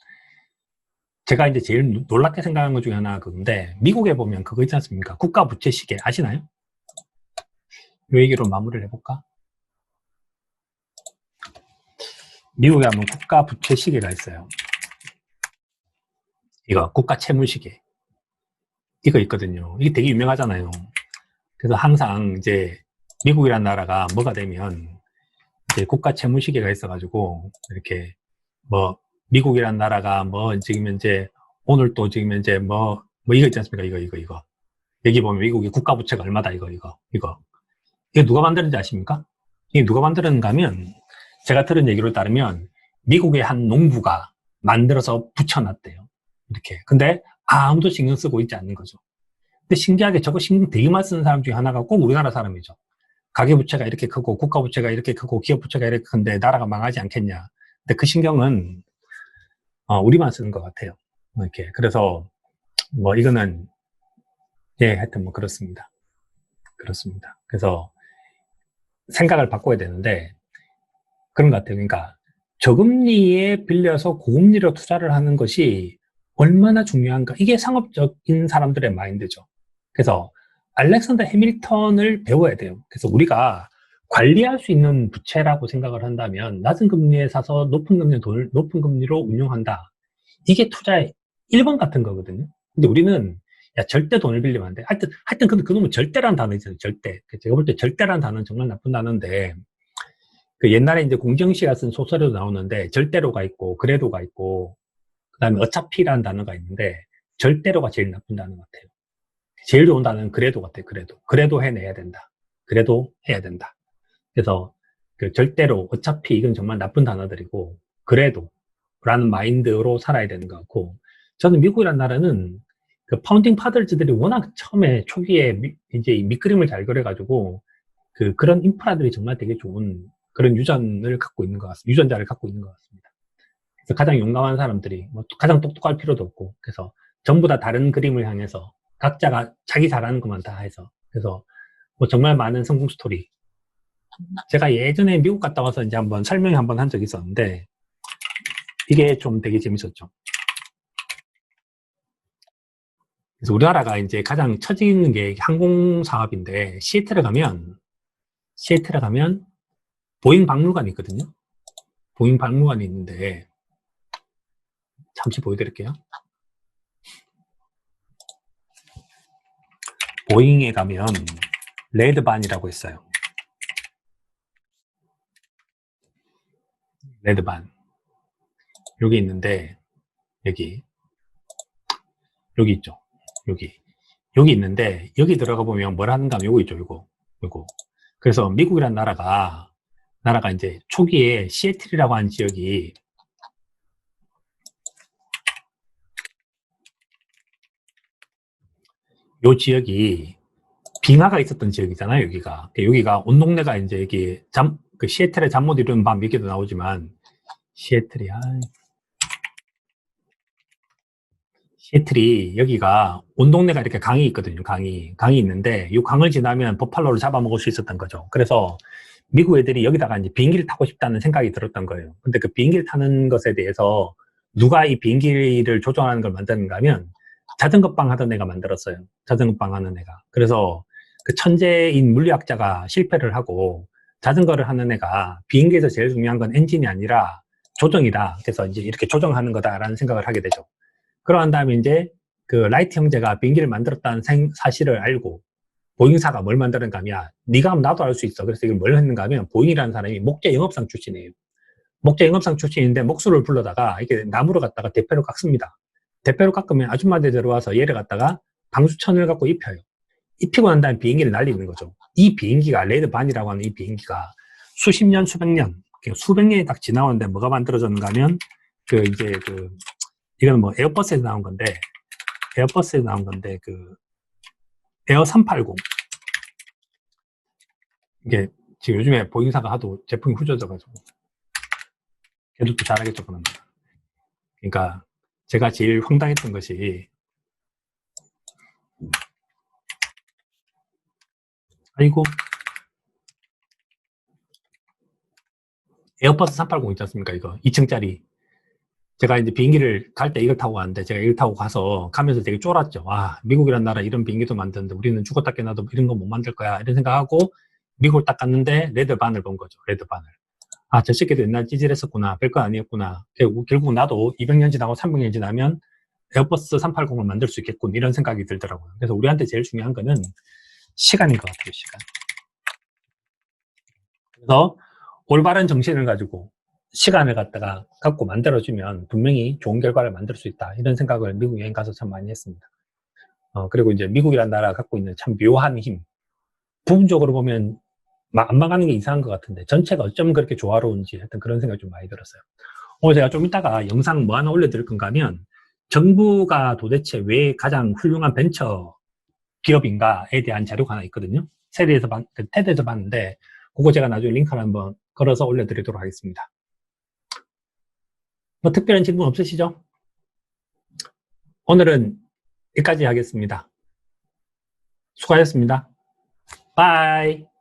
제가 이제 제일 놀랍게 생각하는 것 중에 하나가 그건데, 미국에 보면 그거 있지 않습니까? 국가 부채 시계 아시나요? 이 얘기로 마무리를 해볼까? 미국에 하면 국가 부채 시계가 있어요. 이거 국가 채무 시계 이거 있거든요. 이게 되게 유명하잖아요. 그래서 항상 이제 미국이란 나라가 뭐가 되면 이제 국가 채무 시계가 있어가지고, 이렇게 미국이란 나라가 지금 이제 오늘 또 지금 이제 이거 있지 않습니까? 이거 여기 보면 미국의 국가 부채가 얼마다 이거 누가 만드는지 아십니까? 이게 누가 만드는가 하면, 제가 들은 얘기로 따르면 미국의 한 농부가 만들어서 붙여놨대요. 이렇게. 근데 아무도 신경 쓰고 있지 않는 거죠. 근데 신기하게 저거 신경 되게 많이 쓰는 사람 중에 하나가 꼭 우리나라 사람이죠. 가계부채가 이렇게 크고 국가부채가 이렇게 크고 기업부채가 이렇게 큰데 나라가 망하지 않겠냐. 근데 그 신경은 우리만 쓰는 것 같아요. 이렇게. 그래서 뭐 이거는 하여튼 뭐 그렇습니다. 그렇습니다. 그래서 생각을 바꿔야 되는데 그런 것 같아요. 그러니까 저금리에 빌려서 고금리로 투자를 하는 것이 얼마나 중요한가. 이게 상업적인 사람들의 마인드죠. 그래서 알렉산더 해밀턴을 배워야 돼요. 그래서 우리가 관리할 수 있는 부채라고 생각을 한다면 낮은 금리에 사서 높은 금리로 운용한다. 이게 투자의 1번 같은 거거든요. 근데 우리는 절대 돈을 빌리면 안 돼. 하여튼 그놈은 절대란 단어 있잖아요. 절대. 제가 볼 때 절대란 단어는 정말 나쁜 단어인데 그 옛날에 이제 공정씨가 쓴 소설에도 나오는데 절대로가 있고 그래도가 있고 그다음에 어차피라는 단어가 있는데 절대로가 제일 나쁜 단어 같아요. 제일 좋은 단어는 그래도 같아요. 그래도 해내야 된다. 그래도 해야 된다. 그래서 그 절대로 어차피 이건 정말 나쁜 단어들이고 그래도 라는 마인드로 살아야 되는 것 같고 저는 미국이라는 나라는 그 파운딩 파더즈들이 워낙 처음에 초기에 이제 밑그림을 잘 그려가지고 그런 인프라들이 정말 되게 좋은 그런 유전자를 갖고 있는 것 같습니다. 그래서 가장 용감한 사람들이 뭐 가장 똑똑할 필요도 없고 그래서 전부 다 다른 그림을 향해서 각자가 자기 잘하는 것만 다 해서 그래서 뭐 정말 많은 성공 스토리. 제가 예전에 미국 갔다 와서 이제 한번 설명을 한번 한 적이 있었는데 이게 좀 되게 재밌었죠. 그래서 우리나라가 이제 가장 처지 있는 게 항공 사업인데 시애틀에 가면 보잉 박물관이 있거든요. 보잉 박물관이 있는데 잠시 보여드릴게요. 보잉에 가면 레드반이라고 있어요. 레드반 여기 있는데 여기 있죠. 여기 있는데 여기 들어가 보면 뭘 하는가 하면 요거 있죠. 요거 그래서 미국이란 나라가 이제 초기에 시애틀이라고 하는 지역이 요 지역이 빙하가 있었던 지역이잖아요. 여기가 온 동네가 이제 여기 그 시애틀의 잠 못 이루는 밤 얘기도 나오지만 시애틀이 여기가 온 동네가 이렇게 강이 있거든요. 강이 있는데 이 강을 지나면 버팔로를 잡아먹을 수 있었던 거죠. 그래서 미국 애들이 여기다가 이제 비행기를 타고 싶다는 생각이 들었던 거예요. 근데 그 비행기를 타는 것에 대해서 누가 이 비행기를 조종하는 걸 만드는가 하면 자전거빵 하던 애가 만들었어요. 자전거빵 하는 애가. 그래서 그 천재인 물리학자가 실패를 하고 자전거를 하는 애가 비행기에서 제일 중요한 건 엔진이 아니라 조종이다. 그래서 이제 이렇게 조종하는 거다라는 생각을 하게 되죠. 그러한 다음에 이제 그 라이트 형제가 비행기를 만들었다는 사실을 알고 보잉사가 뭘 만드는가 하면 네가 하면 나도 알 수 있어. 그래서 이걸 뭘 했는가 하면 보잉이라는 사람이 목재 영업상 출신이에요. 목재 영업상 출신인데 목수를 불러다가 이렇게 나무를 갖다가 대패로 깎습니다. 대패로 깎으면 아줌마들 들어와서 얘를 갖다가 방수천을 갖고 입혀요. 입히고 난 다음에 비행기를 날리는 거죠. 이 비행기가 레드반이라고 하는 이 비행기가 수십 년, 수백 년이 딱 지나오는데 뭐가 만들어졌는가 하면 이건 뭐 에어버스에서 나온 건데 에어 380 이게 지금 요즘에 보잉사가 하도 제품이 후져져가지고 걔도 또 잘하겠죠. 그러면 그러니까 제가 제일 황당했던 것이 에어버스 380 있지 않습니까? 이거 2층짜리 제가 이제 비행기를 갈 때 이걸 타고 갔는데 제가 이걸 타고 가면서 되게 쫄았죠. 와, 미국이란 나라 이런 비행기도 만드는데 우리는 죽었다 깨나도 이런 거 못 만들 거야 이런 생각하고 미국을 딱 갔는데 레드반을 본 거죠. 레드반을. 아, 저 새끼도 옛날 찌질했었구나. 별거 아니었구나. 결국 나도 200년 지나고 300년 지나면 에어버스 380을 만들 수 있겠군 이런 생각이 들더라고요. 그래서 우리한테 제일 중요한 거는 시간인 것 같아요. 시간. 그래서 올바른 정신을 가지고 시간을 갖고 만들어주면 분명히 좋은 결과를 만들 수 있다. 이런 생각을 미국 여행 가서 참 많이 했습니다. 그리고 이제 미국이라는 나라가 갖고 있는 참 묘한 힘. 부분적으로 보면 안 망하는 게 이상한 것 같은데 전체가 어쩜 그렇게 조화로운지 하여튼 그런 생각이 좀 많이 들었어요. 오늘 제가 좀 이따가 영상 뭐 하나 올려드릴 건가 하면 정부가 도대체 왜 가장 훌륭한 벤처 기업인가에 대한 자료가 하나 있거든요. 테드에서 봤는데 그거 제가 나중에 링크를 한번 걸어서 올려드리도록 하겠습니다. 뭐 특별한 질문 없으시죠? 오늘은 여기까지 하겠습니다. 수고하셨습니다. 바이.